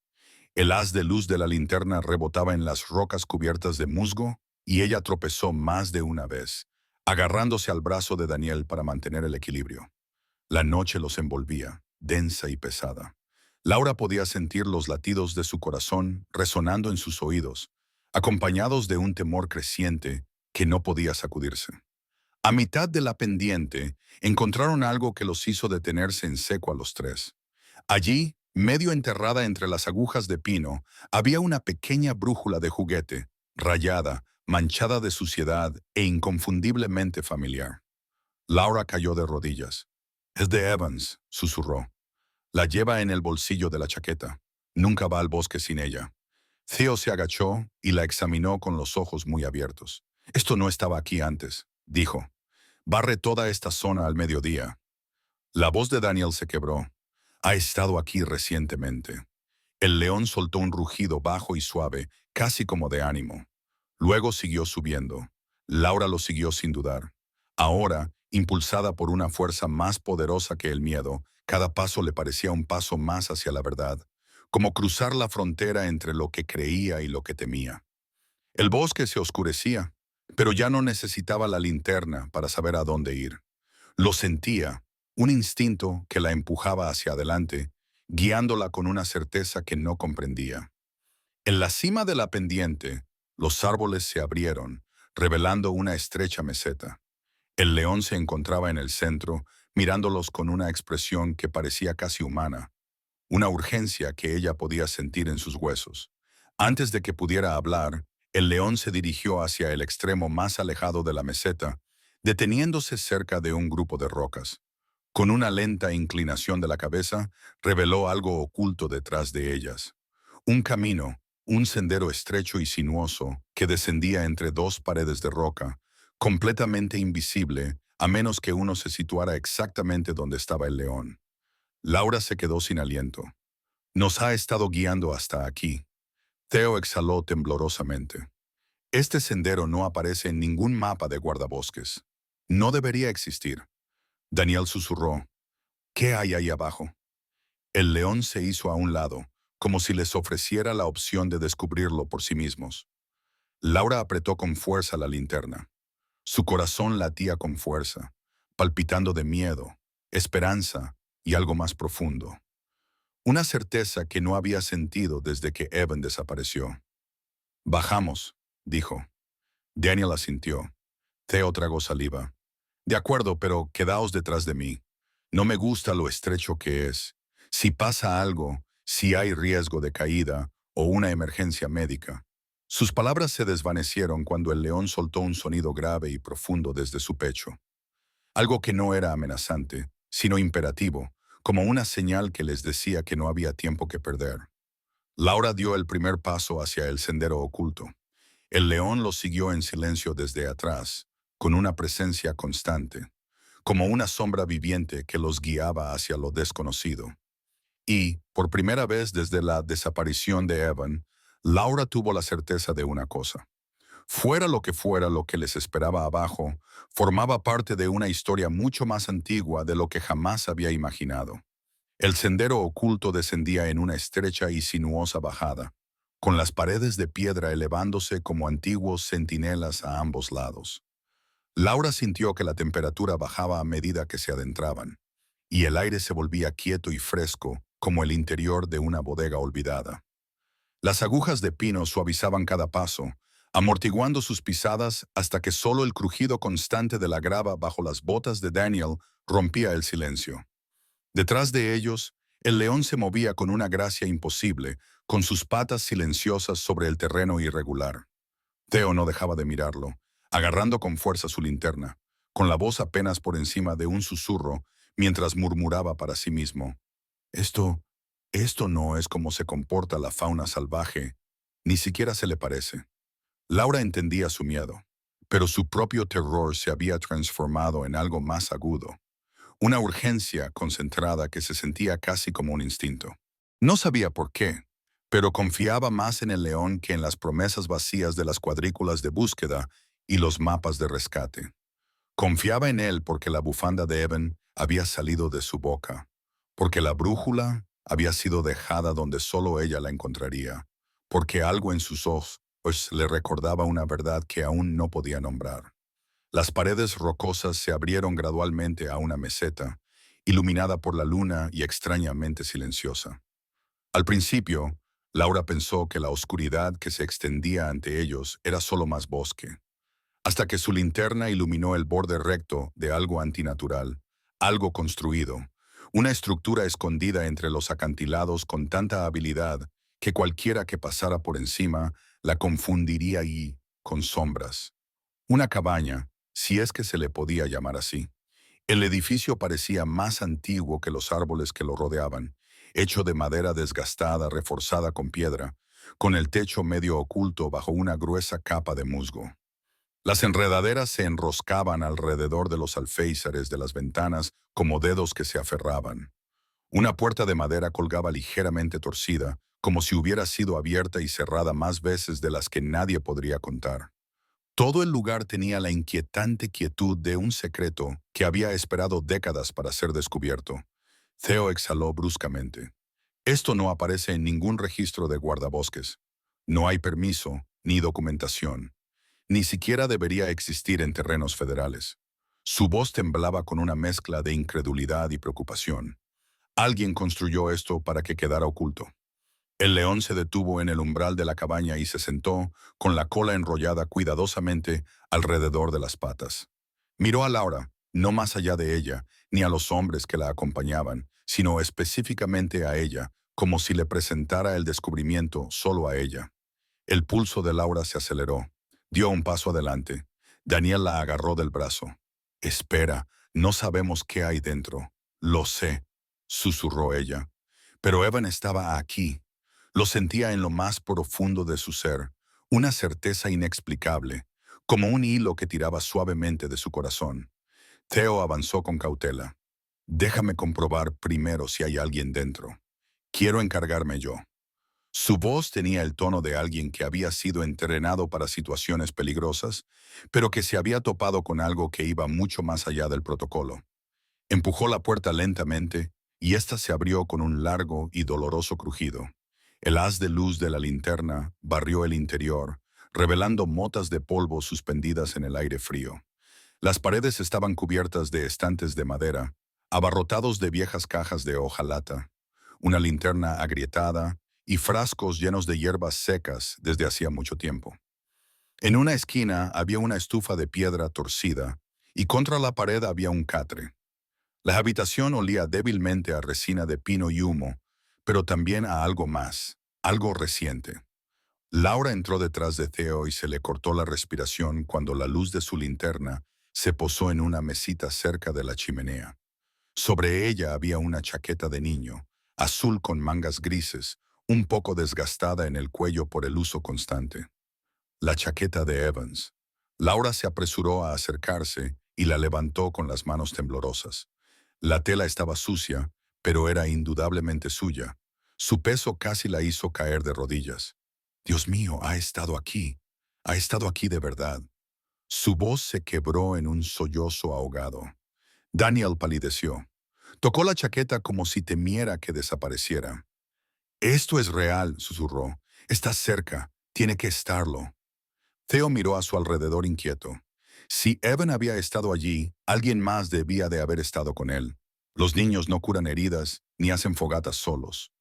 El haz de luz de la linterna rebotaba en las rocas cubiertas de musgo y ella tropezó más de una vez, agarrándose al brazo de Daniel para mantener el equilibrio. La noche los envolvía, densa y pesada. Laura podía sentir los latidos de su corazón resonando en sus oídos, acompañados de un temor creciente que no podía sacudirse. A mitad de la pendiente, encontraron algo que los hizo detenerse en seco a los tres. Allí, medio enterrada entre las agujas de pino, había una pequeña brújula de juguete, rayada, manchada de suciedad e inconfundiblemente familiar. Laura cayó de rodillas. «Es de Evans», susurró. «La lleva en el bolsillo de la chaqueta. Nunca va al bosque sin ella». Theo se agachó y la examinó con los ojos muy abiertos. «Esto no estaba aquí antes», dijo. «Barre toda esta zona al mediodía». La voz de Daniel se quebró. «Ha estado aquí recientemente». El león soltó un rugido bajo y suave, casi como de ánimo. Luego siguió subiendo. Laura lo siguió sin dudar. Ahora, impulsada por una fuerza más poderosa que el miedo, cada paso le parecía un paso más hacia la verdad, como cruzar la frontera entre lo que creía y lo que temía. El bosque se oscurecía, pero ya no necesitaba la linterna para saber a dónde ir. Lo sentía, un instinto que la empujaba hacia adelante, guiándola con una certeza que no comprendía. En la cima de la pendiente, los árboles se abrieron, revelando una estrecha meseta. El león se encontraba en el centro, mirándolos con una expresión que parecía casi humana, una urgencia que ella podía sentir en sus huesos. Antes de que pudiera hablar, el león se dirigió hacia el extremo más alejado de la meseta, deteniéndose cerca de un grupo de rocas. Con una lenta inclinación de la cabeza, reveló algo oculto detrás de ellas. Un camino, un sendero estrecho y sinuoso que descendía entre dos paredes de roca, completamente invisible a menos que uno se situara exactamente donde estaba el león. Laura se quedó sin aliento. «Nos ha estado guiando hasta aquí». Theo exhaló temblorosamente. «Este sendero no aparece en ningún mapa de guardabosques. No debería existir». Daniel susurró. «¿Qué hay ahí abajo?» El león se hizo a un lado, como si les ofreciera la opción de descubrirlo por sí mismos. Laura apretó con fuerza la linterna. Su corazón latía con fuerza, palpitando de miedo, esperanza y algo más profundo. Una certeza que no había sentido desde que Evan desapareció. «Bajamos», dijo. Daniel asintió. Theo tragó saliva. «De acuerdo, pero quedaos detrás de mí. No me gusta lo estrecho que es. Si pasa algo, si hay riesgo de caída o una emergencia médica». Sus palabras se desvanecieron cuando el león soltó un sonido grave y profundo desde su pecho. Algo que no era amenazante, sino imperativo, como una señal que les decía que no había tiempo que perder. Laura dio el primer paso hacia el sendero oculto. El león lo siguió en silencio desde atrás, con una presencia constante, como una sombra viviente que los guiaba hacia lo desconocido. Y, por primera vez desde la desaparición de Evan, Laura tuvo la certeza de una cosa. Fuera lo que les esperaba abajo, formaba parte de una historia mucho más antigua de lo que jamás había imaginado. El sendero oculto descendía en una estrecha y sinuosa bajada, con las paredes de piedra elevándose como antiguos centinelas a ambos lados. Laura sintió que la temperatura bajaba a medida que se adentraban, y el aire se volvía quieto y fresco como el interior de una bodega olvidada. Las agujas de pino suavizaban cada paso, amortiguando sus pisadas hasta que solo el crujido constante de la grava bajo las botas de Daniel rompía el silencio. Detrás de ellos, el león se movía con una gracia imposible, con sus patas silenciosas sobre el terreno irregular. Theo no dejaba de mirarlo, agarrando con fuerza su linterna, con la voz apenas por encima de un susurro, mientras murmuraba para sí mismo. Esto no es como se comporta la fauna salvaje, ni siquiera se le parece». Laura entendía su miedo, pero su propio terror se había transformado en algo más agudo, una urgencia concentrada que se sentía casi como un instinto. No sabía por qué, pero confiaba más en el león que en las promesas vacías de las cuadrículas de búsqueda y los mapas de rescate. Confiaba en él porque la bufanda de Evan había salido de su boca, porque la brújula había sido dejada donde solo ella la encontraría, porque algo en sus ojos pues le recordaba una verdad que aún no podía nombrar. Las paredes rocosas se abrieron gradualmente a una meseta, iluminada por la luna y extrañamente silenciosa. Al principio, Laura pensó que la oscuridad que se extendía ante ellos era solo más bosque, hasta que su linterna iluminó el borde recto de algo antinatural, algo construido, una estructura escondida entre los acantilados con tanta habilidad que cualquiera que pasara por encima la confundiría y con sombras. Una cabaña, si es que se le podía llamar así. El edificio parecía más antiguo que los árboles que lo rodeaban, hecho de madera desgastada reforzada con piedra, con el techo medio oculto bajo una gruesa capa de musgo. Las enredaderas se enroscaban alrededor de los alféizares de las ventanas como dedos que se aferraban. Una puerta de madera colgaba ligeramente torcida, como si hubiera sido abierta y cerrada más veces de las que nadie podría contar. Todo el lugar tenía la inquietante quietud de un secreto que había esperado décadas para ser descubierto. Theo exhaló bruscamente. Esto no aparece en ningún registro de guardabosques. No hay permiso ni documentación. Ni siquiera debería existir en terrenos federales. Su voz temblaba con una mezcla de incredulidad y preocupación. Alguien construyó esto para que quedara oculto. El león se detuvo en el umbral de la cabaña y se sentó, con la cola enrollada cuidadosamente alrededor de las patas. Miró a Laura, no más allá de ella, ni a los hombres que la acompañaban, sino específicamente a ella, como si le presentara el descubrimiento solo a ella. El pulso de Laura se aceleró. Dio un paso adelante. Daniel la agarró del brazo. Espera, no sabemos qué hay dentro. Lo sé, susurró ella. Pero Evan estaba aquí. Lo sentía en lo más profundo de su ser, una certeza inexplicable, como un hilo que tiraba suavemente de su corazón. Theo avanzó con cautela. Déjame comprobar primero si hay alguien dentro. Quiero encargarme yo. Su voz tenía el tono de alguien que había sido entrenado para situaciones peligrosas, pero que se había topado con algo que iba mucho más allá del protocolo. Empujó la puerta lentamente y ésta se abrió con un largo y doloroso crujido. El haz de luz de la linterna barrió el interior, revelando motas de polvo suspendidas en el aire frío. Las paredes estaban cubiertas de estantes de madera, abarrotados de viejas cajas de hojalata, una linterna agrietada y frascos llenos de hierbas secas desde hacía mucho tiempo. En una esquina había una estufa de piedra torcida y contra la pared había un catre. La habitación olía débilmente a resina de pino y humo, pero también a algo más, algo reciente. Laura entró detrás de Theo y se le cortó la respiración cuando la luz de su linterna se posó en una mesita cerca de la chimenea. Sobre ella había una chaqueta de niño, azul con mangas grises, un poco desgastada en el cuello por el uso constante. La chaqueta de Evans. Laura se apresuró a acercarse y la levantó con las manos temblorosas. La tela estaba sucia, pero era indudablemente suya. Su peso casi la hizo caer de rodillas. Dios mío, ha estado aquí. Ha estado aquí de verdad. Su voz se quebró en un sollozo ahogado. Daniel palideció. Tocó la chaqueta como si temiera que desapareciera. Esto es real, susurró. Está cerca. Tiene que estarlo. Theo miró a su alrededor inquieto. Si Evan había estado allí, alguien más debía de haber estado con él. Los niños no curan heridas ni hacen fogatas solos.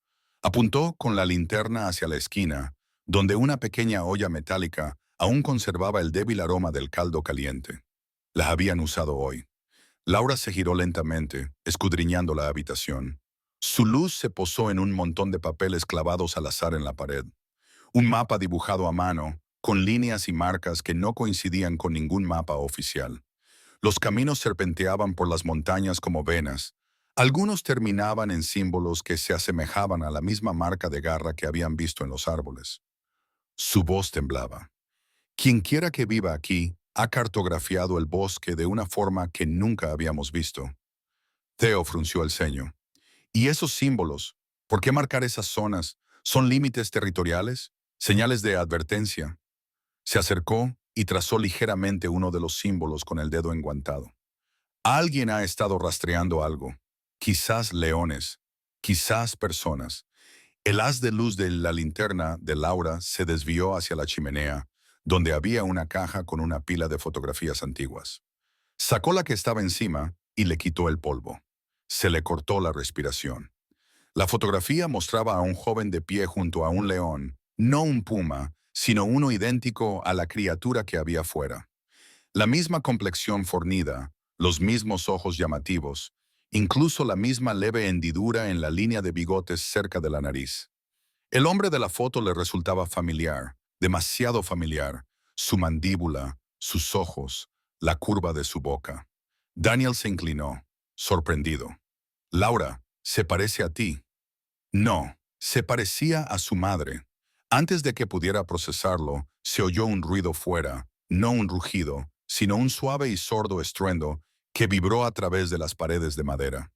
Apuntó con la linterna hacia la esquina, donde una pequeña olla metálica aún conservaba el débil aroma del caldo caliente. La habían usado hoy. Laura se giró lentamente, escudriñando la habitación. Su luz se posó en un montón de papeles clavados al azar en la pared. Un mapa dibujado a mano, con líneas y marcas que no coincidían con ningún mapa oficial. Los caminos serpenteaban por las montañas como venas. Algunos terminaban en símbolos que se asemejaban a la misma marca de garra que habían visto en los árboles. Su voz temblaba. Quienquiera que viva aquí ha cartografiado el bosque de una forma que nunca habíamos visto. Theo frunció el ceño. ¿Y esos símbolos? ¿Por qué marcar esas zonas? ¿Son límites territoriales? ¿Señales de advertencia? Se acercó y trazó ligeramente uno de los símbolos con el dedo enguantado. Alguien ha estado rastreando algo. Quizás leones, quizás personas. El haz de luz de la linterna de Laura se desvió hacia la chimenea, donde había una caja con una pila de fotografías antiguas. Sacó la que estaba encima y le quitó el polvo. Se le cortó la respiración. La fotografía mostraba a un joven de pie junto a un león, no un puma, sino uno idéntico a la criatura que había fuera. La misma complexión fornida, los mismos ojos llamativos, incluso la misma leve hendidura en la línea de bigotes cerca de la nariz. El hombre de la foto le resultaba familiar, demasiado familiar, su mandíbula, sus ojos, la curva de su boca. Daniel se inclinó, sorprendido. Laura, ¿se parece a ti? No, se parecía a su madre. Antes de que pudiera procesarlo, se oyó un ruido fuera, no un rugido, sino un suave y sordo estruendo que vibró a través de las paredes de madera.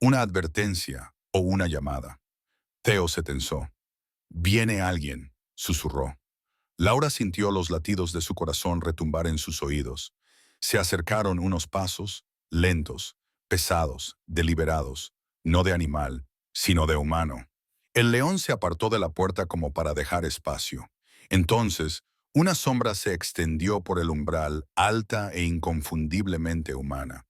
Una advertencia o una llamada. Theo se tensó. «Viene alguien», susurró. Laura sintió los latidos de su corazón retumbar en sus oídos. Se acercaron unos pasos, lentos, pesados, deliberados, no de animal, sino de humano. El león se apartó de la puerta como para dejar espacio. Entonces, una sombra se extendió por el umbral, alta e inconfundiblemente humana.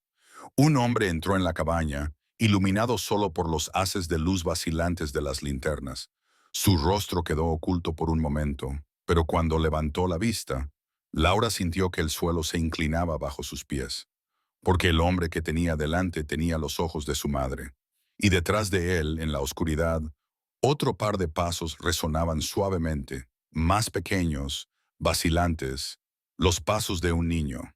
Un hombre entró en la cabaña, iluminado solo por los haces de luz vacilantes de las linternas. Su rostro quedó oculto por un momento, pero cuando levantó la vista, Laura sintió que el suelo se inclinaba bajo sus pies, porque el hombre que tenía delante tenía los ojos de su madre, y detrás de él, en la oscuridad, otro par de pasos resonaban suavemente, más pequeños, vacilantes, los pasos de un niño.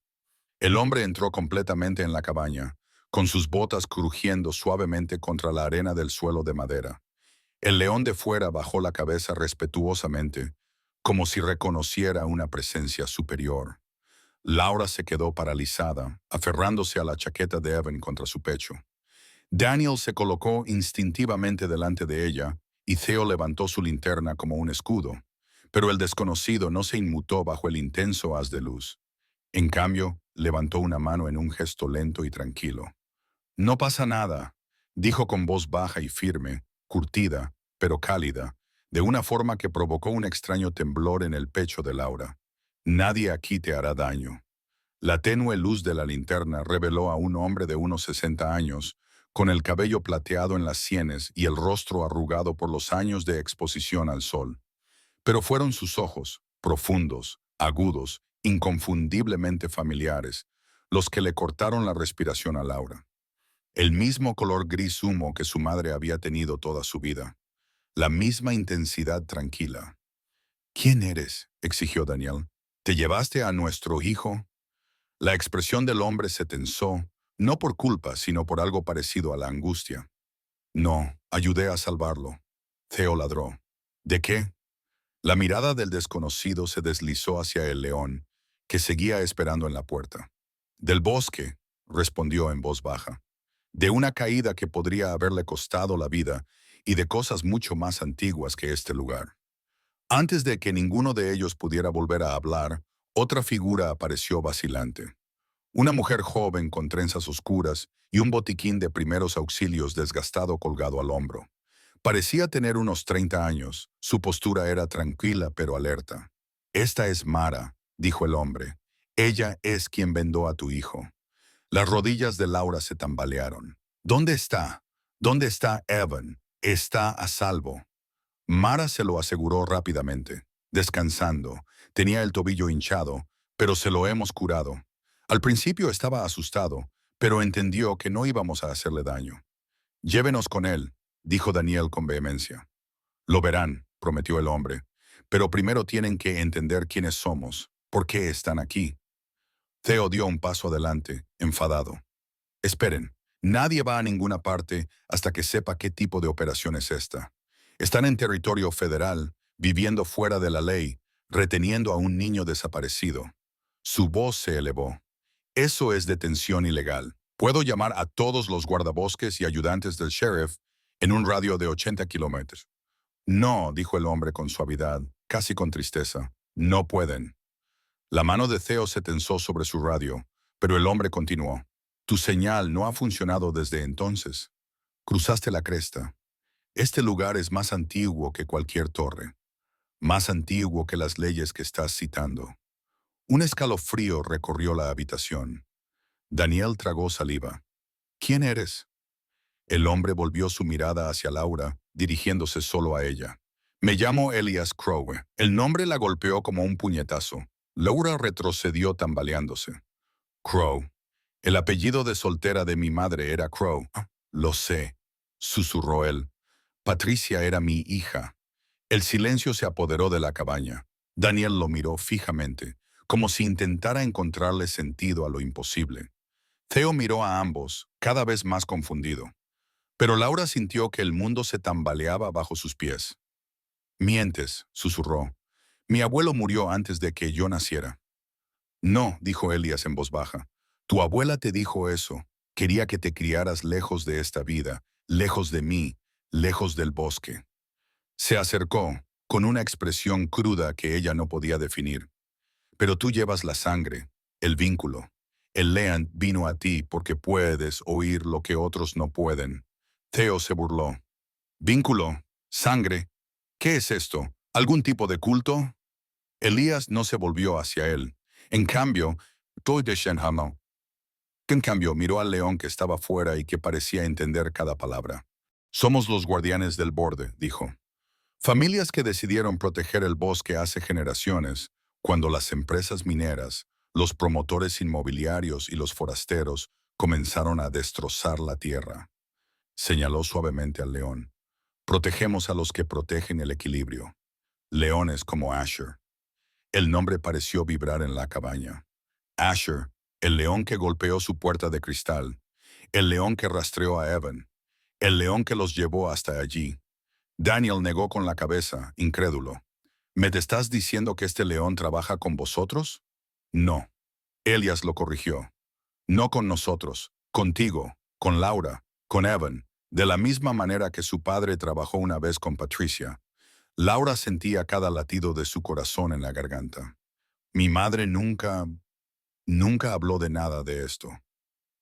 El hombre entró completamente en la cabaña, con sus botas crujiendo suavemente contra la arena del suelo de madera. El león de fuera bajó la cabeza respetuosamente, como si reconociera una presencia superior. Laura se quedó paralizada, aferrándose a la chaqueta de Evan contra su pecho. Daniel se colocó instintivamente delante de ella, y Theo levantó su linterna como un escudo, pero el desconocido no se inmutó bajo el intenso haz de luz. En cambio, levantó una mano en un gesto lento y tranquilo. «No pasa nada», dijo con voz baja y firme, curtida, pero cálida, de una forma que provocó un extraño temblor en el pecho de Laura. «Nadie aquí te hará daño». La tenue luz de la linterna reveló a un hombre de unos 60 años, con el cabello plateado en las sienes y el rostro arrugado por los años de exposición al sol. Pero fueron sus ojos, profundos, agudos, inconfundiblemente familiares, los que le cortaron la respiración a Laura. El mismo color gris humo que su madre había tenido toda su vida. La misma intensidad tranquila. «¿Quién eres?», exigió Daniel. «¿Te llevaste a nuestro hijo?». La expresión del hombre se tensó, no por culpa, sino por algo parecido a la angustia. «No, ayudé a salvarlo». Theo ladró. «¿De qué?». La mirada del desconocido se deslizó hacia el león, que seguía esperando en la puerta. «Del bosque», respondió en voz baja. «De una caída que podría haberle costado la vida y de cosas mucho más antiguas que este lugar». Antes de que ninguno de ellos pudiera volver a hablar, otra figura apareció vacilante. Una mujer joven con trenzas oscuras y un botiquín de primeros auxilios desgastado colgado al hombro. Parecía tener unos 30 años, su postura era tranquila pero alerta. «Esta es Mara», dijo el hombre. «Ella es quien vendó a tu hijo». Las rodillas de Laura se tambalearon. «¿Dónde está? ¿Dónde está Evan? Está a salvo». Mara se lo aseguró rápidamente. «Descansando. Tenía el tobillo hinchado, pero se lo hemos curado». Al principio estaba asustado, pero entendió que no íbamos a hacerle daño. «Llévenos con él», dijo Daniel con vehemencia. «Lo verán», prometió el hombre, «pero primero tienen que entender quiénes somos, por qué están aquí». Theo dio un paso adelante, enfadado. «Esperen, nadie va a ninguna parte hasta que sepa qué tipo de operación es esta. Están en territorio federal, viviendo fuera de la ley, reteniendo a un niño desaparecido». Su voz se elevó. «Eso es detención ilegal. Puedo llamar a todos los guardabosques y ayudantes del sheriff en un radio de 80 kilómetros». «No», dijo el hombre con suavidad, casi con tristeza. «No pueden». La mano de Theo se tensó sobre su radio, pero el hombre continuó. «Tu señal no ha funcionado desde entonces. Cruzaste la cresta. Este lugar es más antiguo que cualquier torre, más antiguo que las leyes que estás citando. Un escalofrío recorrió la habitación. Daniel tragó saliva. ¿Quién eres? El hombre volvió su mirada hacia Laura, dirigiéndose solo a ella. Me llamo Elias Crowe. El nombre la golpeó como un puñetazo. Laura retrocedió tambaleándose. Crowe. El apellido de soltera de mi madre era Crowe. Lo sé, susurró él. Patricia era mi hija. El silencio se apoderó de la cabaña. Daniel lo miró fijamente, como si intentara encontrarle sentido a lo imposible. Theo miró a ambos, cada vez más confundido. Pero Laura sintió que el mundo se tambaleaba bajo sus pies. Mientes, susurró. Mi abuelo murió antes de que yo naciera. No, dijo Elias en voz baja. Tu abuela te dijo eso. Quería que te criaras lejos de esta vida, lejos de mí, lejos del bosque. Se acercó, con una expresión cruda que ella no podía definir. Pero tú llevas la sangre, el vínculo. El Leand vino a ti porque puedes oír lo que otros no pueden. Theo se burló. ¿Vínculo? ¿Sangre? ¿Qué es esto? ¿Algún tipo de culto? Elías no se volvió hacia él. En cambio, miró al león que estaba fuera y que parecía entender cada palabra. Somos los guardianes del borde, dijo. Familias que decidieron proteger el bosque hace generaciones, cuando las empresas mineras, los promotores inmobiliarios y los forasteros comenzaron a destrozar la tierra. Señaló suavemente al león. Protegemos a los que protegen el equilibrio. Leones como Asher. El nombre pareció vibrar en la cabaña. Asher, el león que golpeó su puerta de cristal, el león que rastreó a Evan, el león que los llevó hasta allí. Daniel negó con la cabeza, incrédulo. ¿Me te estás diciendo que este león trabaja con vosotros? No. Elias lo corrigió. No con nosotros, contigo, con Laura, con Evan, de la misma manera que su padre trabajó una vez con Patricia. Laura sentía cada latido de su corazón en la garganta. Mi madre nunca habló de nada de esto.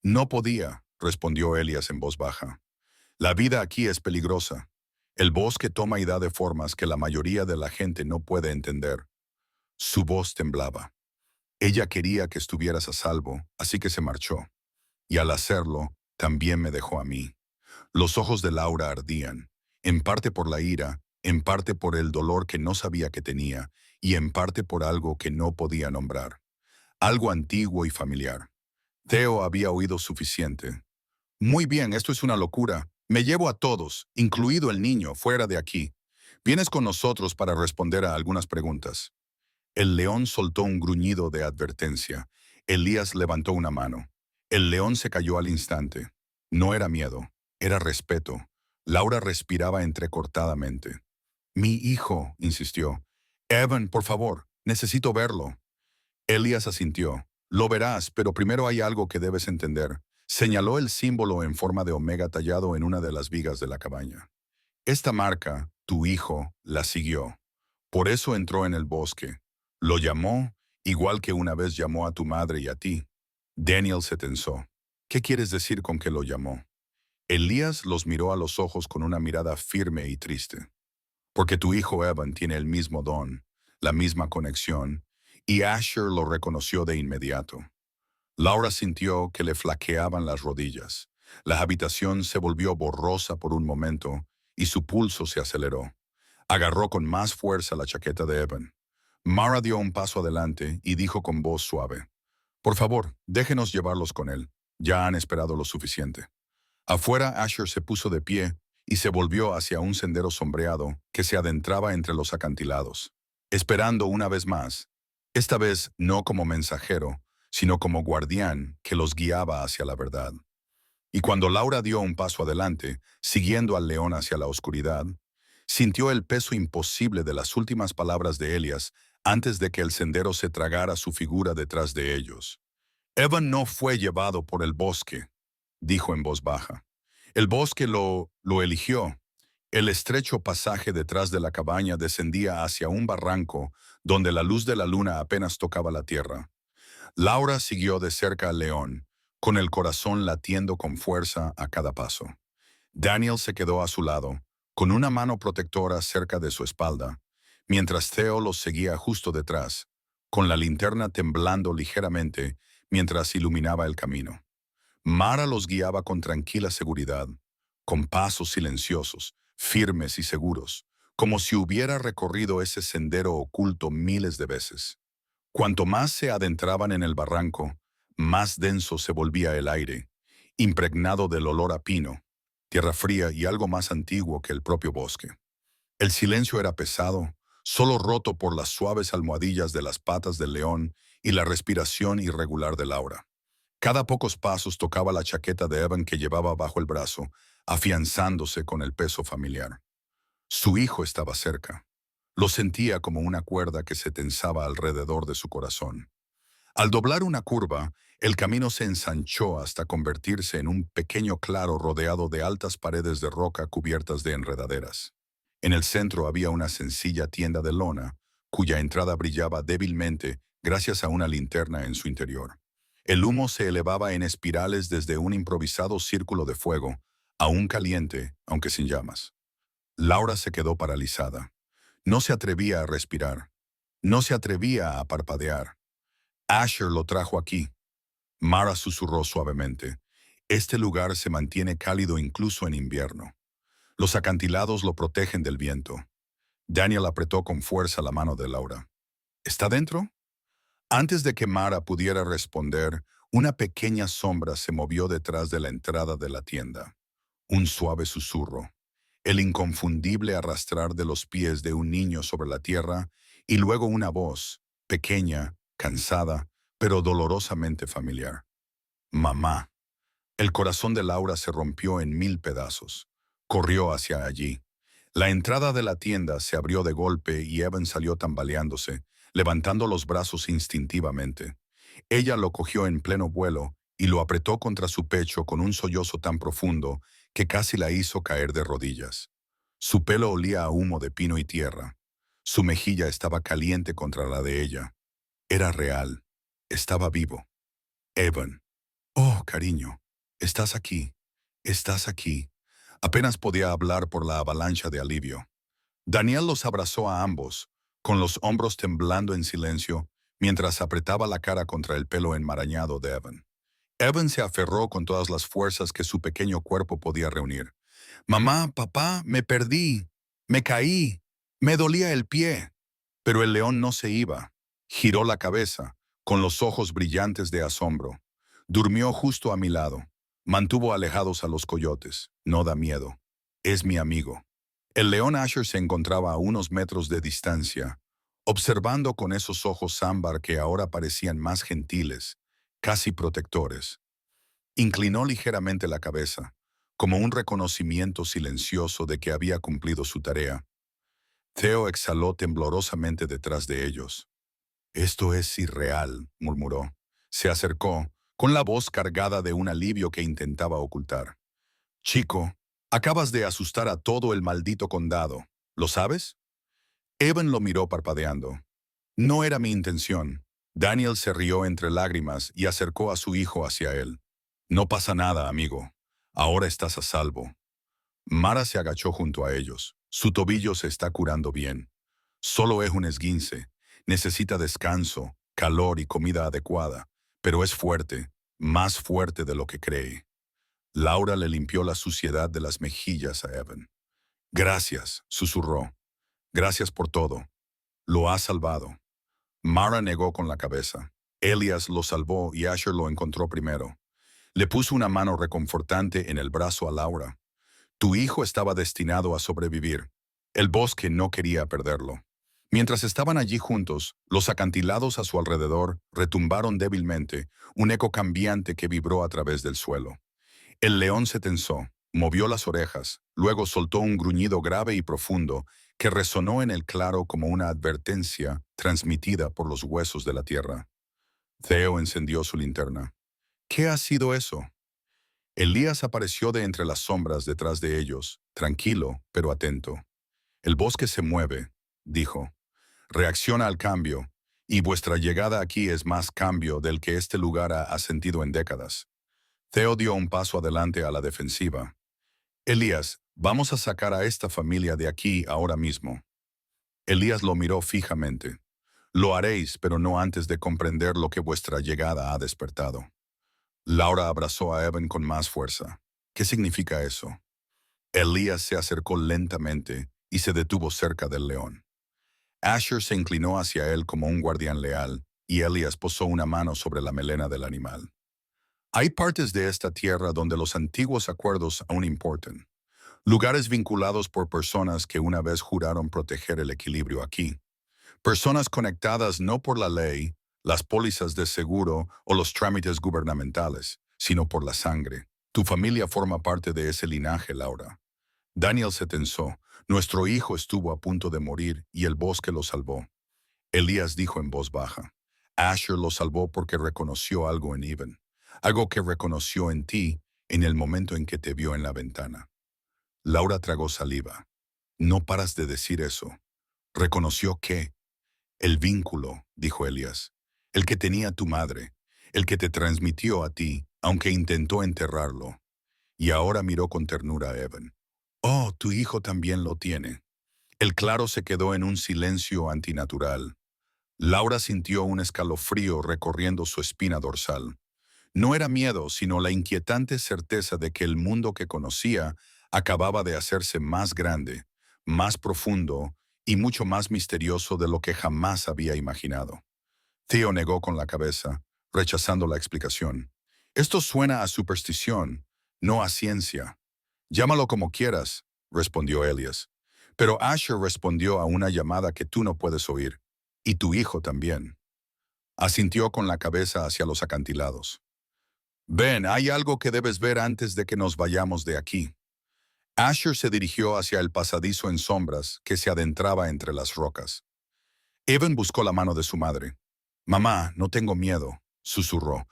No podía, respondió Elias en voz baja. La vida aquí es peligrosa. El bosque toma y da de formas que la mayoría de la gente no puede entender. Su voz temblaba. Ella quería que estuvieras a salvo, así que se marchó. Y al hacerlo, también me dejó a mí. Los ojos de Laura ardían, en parte por la ira, en parte por el dolor que no sabía que tenía, y en parte por algo que no podía nombrar. Algo antiguo y familiar. Theo había oído suficiente. Muy bien, esto es una locura. Me llevo a todos, incluido el niño, fuera de aquí. Vienes con nosotros para responder a algunas preguntas. El león soltó un gruñido de advertencia. Elías levantó una mano. El león se cayó al instante. No era miedo, era respeto. Laura respiraba entrecortadamente. Mi hijo, insistió. Evan, por favor, necesito verlo. Elías asintió. Lo verás, pero primero hay algo que debes entender. Señaló el símbolo en forma de omega tallado en una de las vigas de la cabaña. Esta marca, tu hijo, la siguió. Por eso entró en el bosque. Lo llamó, igual que una vez llamó a tu madre y a ti. Daniel se tensó. ¿Qué quieres decir con que lo llamó? Elías los miró a los ojos con una mirada firme y triste. Porque tu hijo Evan tiene el mismo don, la misma conexión, y Asher lo reconoció de inmediato. Laura sintió que le flaqueaban las rodillas. La habitación se volvió borrosa por un momento y su pulso se aceleró. Agarró con más fuerza la chaqueta de Evan. Mara dio un paso adelante y dijo con voz suave, «Por favor, déjenos llevarlos con él. Ya han esperado lo suficiente». Afuera, Asher se puso de pie y se volvió hacia un sendero sombreado que se adentraba entre los acantilados, esperando una vez más, esta vez no como mensajero, sino como guardián que los guiaba hacia la verdad. Y cuando Laura dio un paso adelante, siguiendo al león hacia la oscuridad, sintió el peso imposible de las últimas palabras de Elias antes de que el sendero se tragara su figura detrás de ellos. Evan no fue llevado por el bosque, dijo en voz baja. El bosque lo eligió. El estrecho pasaje detrás de la cabaña descendía hacia un barranco donde la luz de la luna apenas tocaba la tierra. Laura siguió de cerca al león, con el corazón latiendo con fuerza a cada paso. Daniel se quedó a su lado, con una mano protectora cerca de su espalda, mientras Theo los seguía justo detrás, con la linterna temblando ligeramente mientras iluminaba el camino. Mara los guiaba con tranquila seguridad, con pasos silenciosos, firmes y seguros, como si hubiera recorrido ese sendero oculto miles de veces. Cuanto más se adentraban en el barranco, más denso se volvía el aire, impregnado del olor a pino, tierra fría y algo más antiguo que el propio bosque. El silencio era pesado, solo roto por las suaves almohadillas de las patas del león y la respiración irregular de Laura. Cada pocos pasos tocaba la chaqueta de Evan que llevaba bajo el brazo, afianzándose con el peso familiar. Su hijo estaba cerca. Lo sentía como una cuerda que se tensaba alrededor de su corazón. Al doblar una curva, el camino se ensanchó hasta convertirse en un pequeño claro rodeado de altas paredes de roca cubiertas de enredaderas. En el centro había una sencilla tienda de lona, cuya entrada brillaba débilmente gracias a una linterna en su interior. El humo se elevaba en espirales desde un improvisado círculo de fuego, aún caliente, aunque sin llamas. Laura se quedó paralizada. No se atrevía a respirar. No se atrevía a parpadear. Asher lo trajo aquí. Mara susurró suavemente. Este lugar se mantiene cálido incluso en invierno. Los acantilados lo protegen del viento. Daniel apretó con fuerza la mano de Laura. ¿Está dentro? Antes de que Mara pudiera responder, una pequeña sombra se movió detrás de la entrada de la tienda. Un suave susurro, el inconfundible arrastrar de los pies de un niño sobre la tierra y luego una voz, pequeña, cansada, pero dolorosamente familiar. Mamá. El corazón de Laura se rompió en mil pedazos. Corrió hacia allí. La entrada de la tienda se abrió de golpe y Evan salió tambaleándose, levantando los brazos instintivamente. Ella lo cogió en pleno vuelo y lo apretó contra su pecho con un sollozo tan profundo que casi la hizo caer de rodillas. Su pelo olía a humo de pino y tierra. Su mejilla estaba caliente contra la de ella. Era real. Estaba vivo. Evan. Oh, cariño. Estás aquí. Estás aquí. Apenas podía hablar por la avalancha de alivio. Daniel los abrazó a ambos, con los hombros temblando en silencio, mientras apretaba la cara contra el pelo enmarañado de Evan. Evan se aferró con todas las fuerzas que su pequeño cuerpo podía reunir. Mamá, papá, me perdí. Me caí. Me dolía el pie. Pero el león no se iba. Giró la cabeza, con los ojos brillantes de asombro. Durmió justo a mi lado. Mantuvo alejados a los coyotes. No da miedo. Es mi amigo. El león Asher se encontraba a unos metros de distancia, observando con esos ojos ámbar que ahora parecían más gentiles, casi protectores. Inclinó ligeramente la cabeza, como un reconocimiento silencioso de que había cumplido su tarea. Theo exhaló temblorosamente detrás de ellos. «Esto es irreal», murmuró. Se acercó, con la voz cargada de un alivio que intentaba ocultar. «Chico, acabas de asustar a todo el maldito condado. ¿Lo sabes?» Evan lo miró parpadeando. «No era mi intención». Daniel se rió entre lágrimas y acercó a su hijo hacia él. «No pasa nada, amigo. Ahora estás a salvo». Mara se agachó junto a ellos. Su tobillo se está curando bien. Solo es un esguince. Necesita descanso, calor y comida adecuada, pero es fuerte, más fuerte de lo que cree. Laura le limpió la suciedad de las mejillas a Evan. «Gracias», susurró. «Gracias por todo. Lo has salvado». Mara negó con la cabeza. Elias lo salvó y Asher lo encontró primero. Le puso una mano reconfortante en el brazo a Laura. «Tu hijo estaba destinado a sobrevivir. El bosque no quería perderlo». Mientras estaban allí juntos, los acantilados a su alrededor retumbaron débilmente, un eco cambiante que vibró a través del suelo. El león se tensó, movió las orejas, luego soltó un gruñido grave y profundo que resonó en el claro como una advertencia transmitida por los huesos de la tierra. Theo encendió su linterna. «¿Qué ha sido eso?» Elías apareció de entre las sombras detrás de ellos, tranquilo pero atento. «El bosque se mueve», dijo. «Reacciona al cambio, y vuestra llegada aquí es más cambio del que este lugar ha sentido en décadas». Theo dio un paso adelante a la defensiva. «Elías, Vamos a sacar a esta familia de aquí ahora mismo. Elías lo miró fijamente. Lo haréis, pero no antes de comprender lo que vuestra llegada ha despertado. Laura abrazó a Evan con más fuerza. ¿Qué significa eso? Elías se acercó lentamente y se detuvo cerca del león. Asher se inclinó hacia él como un guardián leal, y Elías posó una mano sobre la melena del animal. Hay partes de esta tierra donde los antiguos acuerdos aún importan. Lugares vinculados por personas que una vez juraron proteger el equilibrio aquí. Personas conectadas no por la ley, las pólizas de seguro o los trámites gubernamentales, sino por la sangre. Tu familia forma parte de ese linaje, Laura. Daniel se tensó. Nuestro hijo estuvo a punto de morir y el bosque lo salvó. Elías dijo en voz baja. Asher lo salvó porque reconoció algo en Evan. Algo que reconoció en ti en el momento en que te vio en la ventana. Laura tragó saliva. No paras de decir eso. ¿Reconoció qué? El vínculo, dijo Elías. El que tenía tu madre. El que te transmitió a ti, aunque intentó enterrarlo. Y ahora miró con ternura a Evan. Oh, tu hijo también lo tiene. El claro se quedó en un silencio antinatural. Laura sintió un escalofrío recorriendo su espina dorsal. No era miedo, sino la inquietante certeza de que el mundo que conocía acababa de hacerse más grande, más profundo y mucho más misterioso de lo que jamás había imaginado. Theo negó con la cabeza, rechazando la explicación. Esto suena a superstición, no a ciencia. Llámalo como quieras, respondió Elias. Pero Asher respondió a una llamada que tú no puedes oír, y tu hijo también. Asintió con la cabeza hacia los acantilados. Ven, hay algo que debes ver antes de que nos vayamos de aquí. Asher se dirigió hacia el pasadizo en sombras que se adentraba entre las rocas. Evan buscó la mano de su madre. Mamá, no tengo miedo, susurró.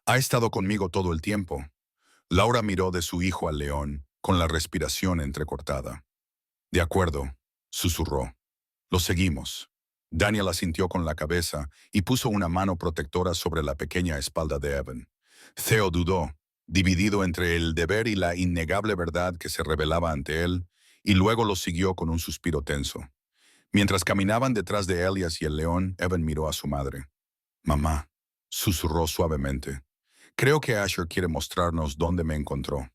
Ha estado conmigo todo el tiempo. Laura miró de su hijo al león, con la respiración entrecortada. De acuerdo, susurró. Lo seguimos. Daniel asintió con la cabeza y puso una mano protectora sobre la pequeña espalda de Evan. Theo dudó, dividido entre el deber y la innegable verdad que se revelaba ante él, y luego lo siguió con un suspiro tenso. Mientras caminaban detrás de Elias y el león, Evan miró a su madre. Mamá, susurró suavemente. Creo que Asher quiere mostrarnos dónde me encontró.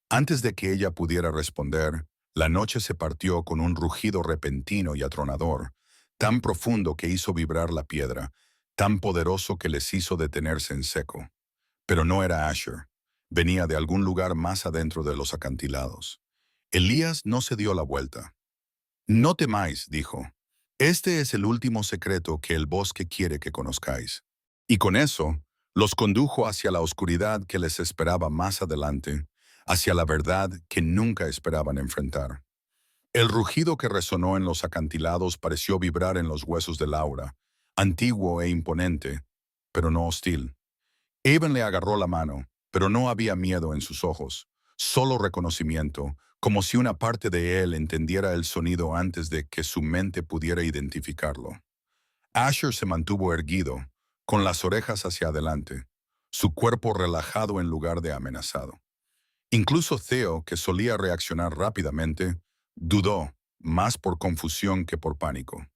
Antes de que ella pudiera responder, la noche se partió con un rugido repentino y atronador, tan profundo que hizo vibrar la piedra, tan poderoso que les hizo detenerse en seco. Pero no era Asher. Venía de algún lugar más adentro de los acantilados. Elías no se dio la vuelta. No temáis, dijo. Este es el último secreto que el bosque quiere que conozcáis. Y con eso, los condujo hacia la oscuridad que les esperaba más adelante, hacia la verdad que nunca esperaban enfrentar. El rugido que resonó en los acantilados pareció vibrar en los huesos de Laura, antiguo e imponente, pero no hostil. Evan le agarró la mano, pero no había miedo en sus ojos, solo reconocimiento, como si una parte de él entendiera el sonido antes de que su mente pudiera identificarlo. Asher se mantuvo erguido, con las orejas hacia adelante, su cuerpo relajado en lugar de amenazado. Incluso Theo, que solía reaccionar rápidamente, dudó, más por confusión que por pánico.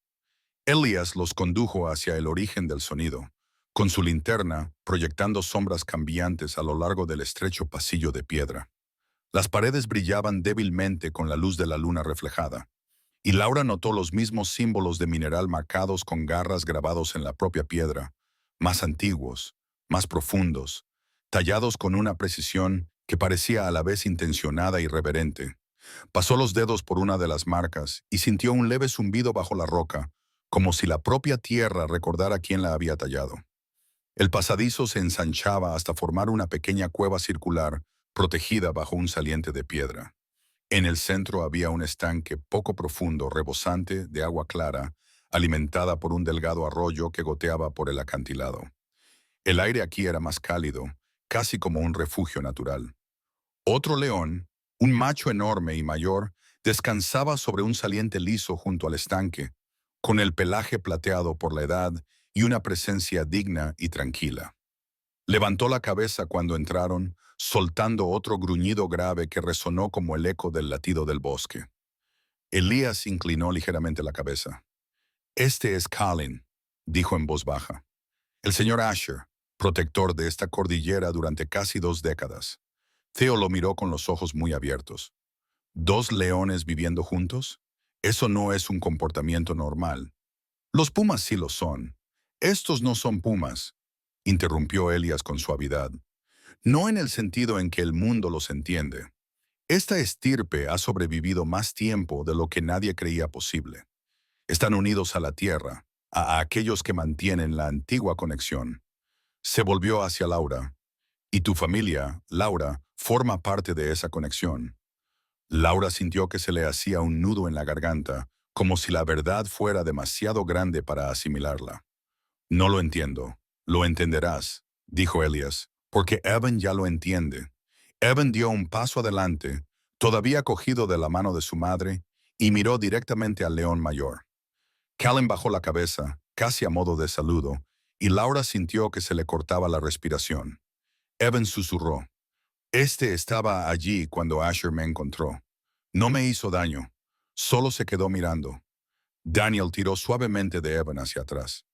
Elías los condujo hacia el origen del sonido, con su linterna proyectando sombras cambiantes a lo largo del estrecho pasillo de piedra. Las paredes brillaban débilmente con la luz de la luna reflejada, y Laura notó los mismos símbolos de mineral marcados con garras grabados en la propia piedra, más antiguos, más profundos, tallados con una precisión que parecía a la vez intencionada y reverente. Pasó los dedos por una de las marcas y sintió un leve zumbido bajo la roca, como si la propia tierra recordara quién la había tallado. El pasadizo se ensanchaba hasta formar una pequeña cueva circular, protegida bajo un saliente de piedra. En el centro había un estanque poco profundo, rebosante, de agua clara, alimentada por un delgado arroyo que goteaba por el acantilado. El aire aquí era más cálido, casi como un refugio natural. Otro león, un macho enorme y mayor, descansaba sobre un saliente liso junto al estanque, con el pelaje plateado por la edad y una presencia digna y tranquila. Levantó la cabeza cuando entraron, soltando otro gruñido grave que resonó como el eco del latido del bosque. Elías inclinó ligeramente la cabeza. «Este es Colin», dijo en voz baja. «El señor Asher, protector de esta cordillera durante casi 2 décadas». Theo lo miró con los ojos muy abiertos. ¿2 leones viviendo juntos? Eso no es un comportamiento normal. Los pumas sí lo son. Estos no son pumas, interrumpió Elias con suavidad. No en el sentido en que el mundo los entiende. Esta estirpe ha sobrevivido más tiempo de lo que nadie creía posible. Están unidos a la tierra, a aquellos que mantienen la antigua conexión. Se volvió hacia Laura. Y tu familia, Laura, forma parte de esa conexión. Laura sintió que se le hacía un nudo en la garganta, como si la verdad fuera demasiado grande para asimilarla. «No lo entiendo. Lo entenderás», dijo Elias, «porque Evan ya lo entiende». Evan dio un paso adelante, todavía cogido de la mano de su madre, y miró directamente al león mayor. Callen bajó la cabeza, casi a modo de saludo, y Laura sintió que se le cortaba la respiración. Evan susurró. «Este estaba allí cuando Asher me encontró. No me hizo daño. Solo se quedó mirando». Daniel tiró suavemente de Evan hacia atrás.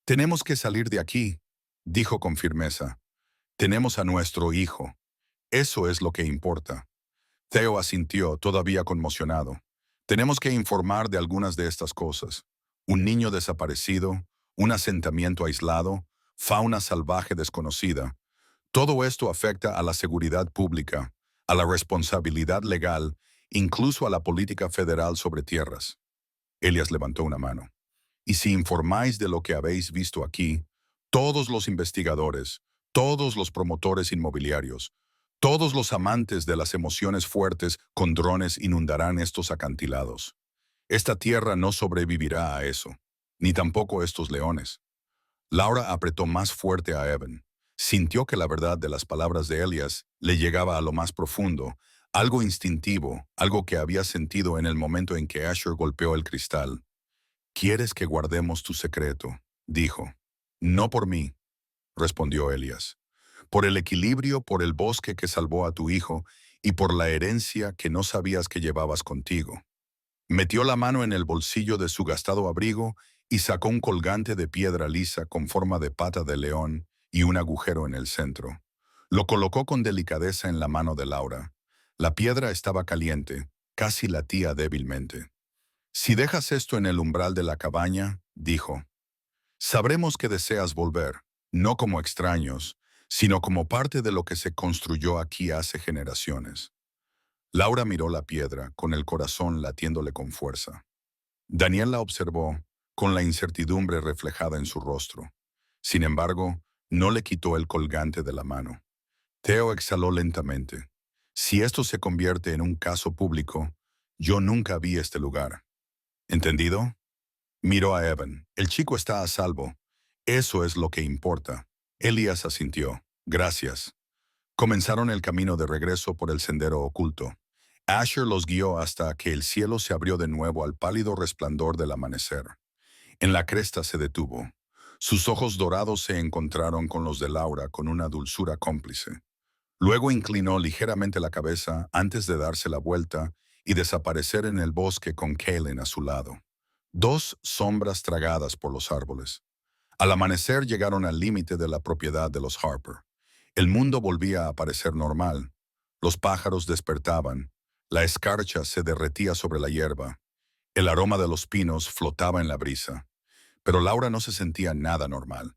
«Tenemos que salir de aquí», dijo con firmeza. «Tenemos a nuestro hijo. Eso es lo que importa». Theo asintió, todavía conmocionado. «Tenemos que informar de algunas de estas cosas. Un niño desaparecido, un asentamiento aislado, fauna salvaje desconocida. Todo esto afecta a la seguridad pública, a la responsabilidad legal, incluso a la política federal sobre tierras». Elias levantó una mano. «Y si informáis de lo que habéis visto aquí, todos los investigadores, todos los promotores inmobiliarios, todos los amantes de las emociones fuertes con drones inundarán estos acantilados. Esta tierra no sobrevivirá a eso, ni tampoco estos leones». Laura apretó más fuerte a Evan. Sintió que la verdad de las palabras de Elias le llegaba a lo más profundo, algo instintivo, algo que había sentido en el momento en que Asher golpeó el cristal. «¿Quieres que guardemos tu secreto?», dijo. «No por mí», respondió Elias. «Por el equilibrio, por el bosque que salvó a tu hijo y por la herencia que no sabías que llevabas contigo». Metió la mano en el bolsillo de su gastado abrigo y sacó un colgante de piedra lisa con forma de pata de león y un agujero en el centro. Lo colocó con delicadeza en la mano de Laura. La piedra estaba caliente, casi latía débilmente. «Si dejas esto en el umbral de la cabaña», dijo, «sabremos que deseas volver, no como extraños, sino como parte de lo que se construyó aquí hace generaciones». Laura miró la piedra, con el corazón latiéndole con fuerza. Daniel la observó, con la incertidumbre reflejada en su rostro. Sin embargo, no le quitó el colgante de la mano. Theo exhaló lentamente. «Si esto se convierte en un caso público, yo nunca vi este lugar». «¿Entendido?». Miró a Evan. «El chico está a salvo. Eso es lo que importa». Elías asintió. «Gracias». Comenzaron el camino de regreso por el sendero oculto. Asher los guió hasta que el cielo se abrió de nuevo al pálido resplandor del amanecer. En la cresta se detuvo. Sus ojos dorados se encontraron con los de Laura con una dulzura cómplice. Luego inclinó ligeramente la cabeza antes de darse la vuelta y desaparecer en el bosque con Callen a su lado. 2 sombras tragadas por los árboles. Al amanecer llegaron al límite de la propiedad de los Harper. El mundo volvía a parecer normal. Los pájaros despertaban. La escarcha se derretía sobre la hierba. El aroma de los pinos flotaba en la brisa. Pero Laura no se sentía nada normal.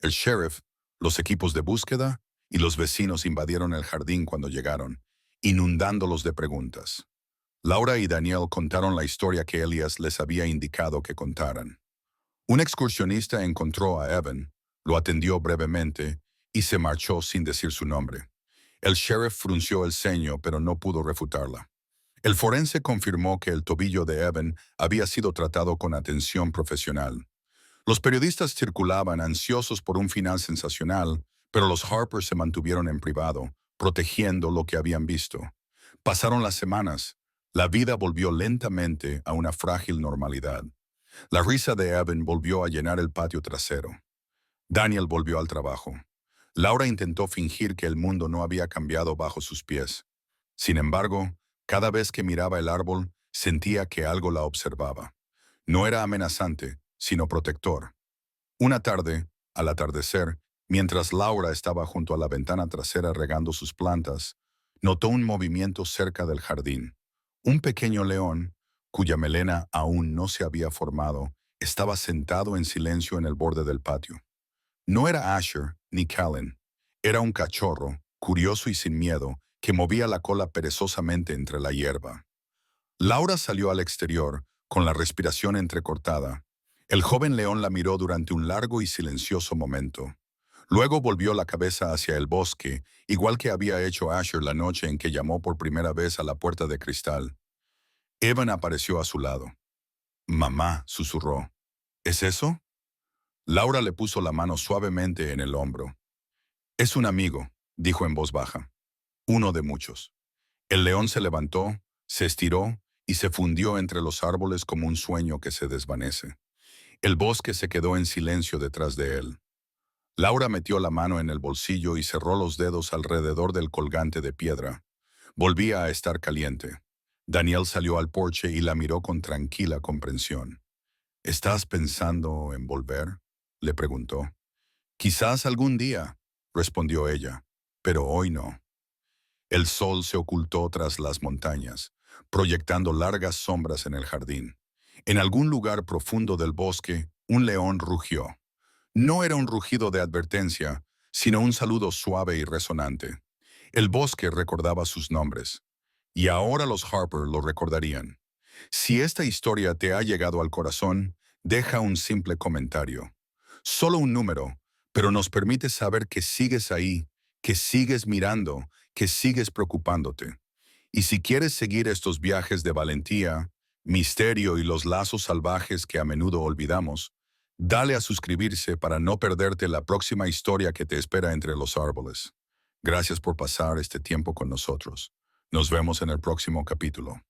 El sheriff, los equipos de búsqueda y los vecinos invadieron el jardín cuando llegaron, inundándolos de preguntas. Laura y Daniel contaron la historia que Elias les había indicado que contaran. Un excursionista encontró a Evan, lo atendió brevemente y se marchó sin decir su nombre. El sheriff frunció el ceño, pero no pudo refutarla. El forense confirmó que el tobillo de Evan había sido tratado con atención profesional. Los periodistas circulaban ansiosos por un final sensacional, pero los Harper se mantuvieron en privado, protegiendo lo que habían visto. Pasaron las semanas. La vida volvió lentamente a una frágil normalidad. La risa de Evan volvió a llenar el patio trasero. Daniel volvió al trabajo. Laura intentó fingir que el mundo no había cambiado bajo sus pies. Sin embargo, cada vez que miraba el árbol, sentía que algo la observaba. No era amenazante, sino protector. Una tarde, al atardecer, mientras Laura estaba junto a la ventana trasera regando sus plantas, notó un movimiento cerca del jardín. Un pequeño león, cuya melena aún no se había formado, estaba sentado en silencio en el borde del patio. No era Asher ni Callan. Era un cachorro, curioso y sin miedo, que movía la cola perezosamente entre la hierba. Laura salió al exterior, con la respiración entrecortada. El joven león la miró durante un largo y silencioso momento. Luego volvió la cabeza hacia el bosque, igual que había hecho Asher la noche en que llamó por primera vez a la puerta de cristal. Evan apareció a su lado. «Mamá», susurró. «¿Es eso?» Laura le puso la mano suavemente en el hombro. «Es un amigo», dijo en voz baja. «Uno de muchos». El león se levantó, se estiró y se fundió entre los árboles como un sueño que se desvanece. El bosque se quedó en silencio detrás de él. Laura metió la mano en el bolsillo y cerró los dedos alrededor del colgante de piedra. Volvía a estar caliente. Daniel salió al porche y la miró con tranquila comprensión. «¿Estás pensando en volver?», le preguntó. «Quizás algún día», respondió ella, «pero hoy no». El sol se ocultó tras las montañas, proyectando largas sombras en el jardín. En algún lugar profundo del bosque, un león rugió. No era un rugido de advertencia, sino un saludo suave y resonante. El bosque recordaba sus nombres. Y ahora los Harper lo recordarían. Si esta historia te ha llegado al corazón, deja un simple comentario. Solo un número, pero nos permite saber que sigues ahí, que sigues mirando, que sigues preocupándote. Y si quieres seguir estos viajes de valentía, misterio y los lazos salvajes que a menudo olvidamos, dale a suscribirse para no perderte la próxima historia que te espera entre los árboles. Gracias por pasar este tiempo con nosotros. Nos vemos en el próximo capítulo.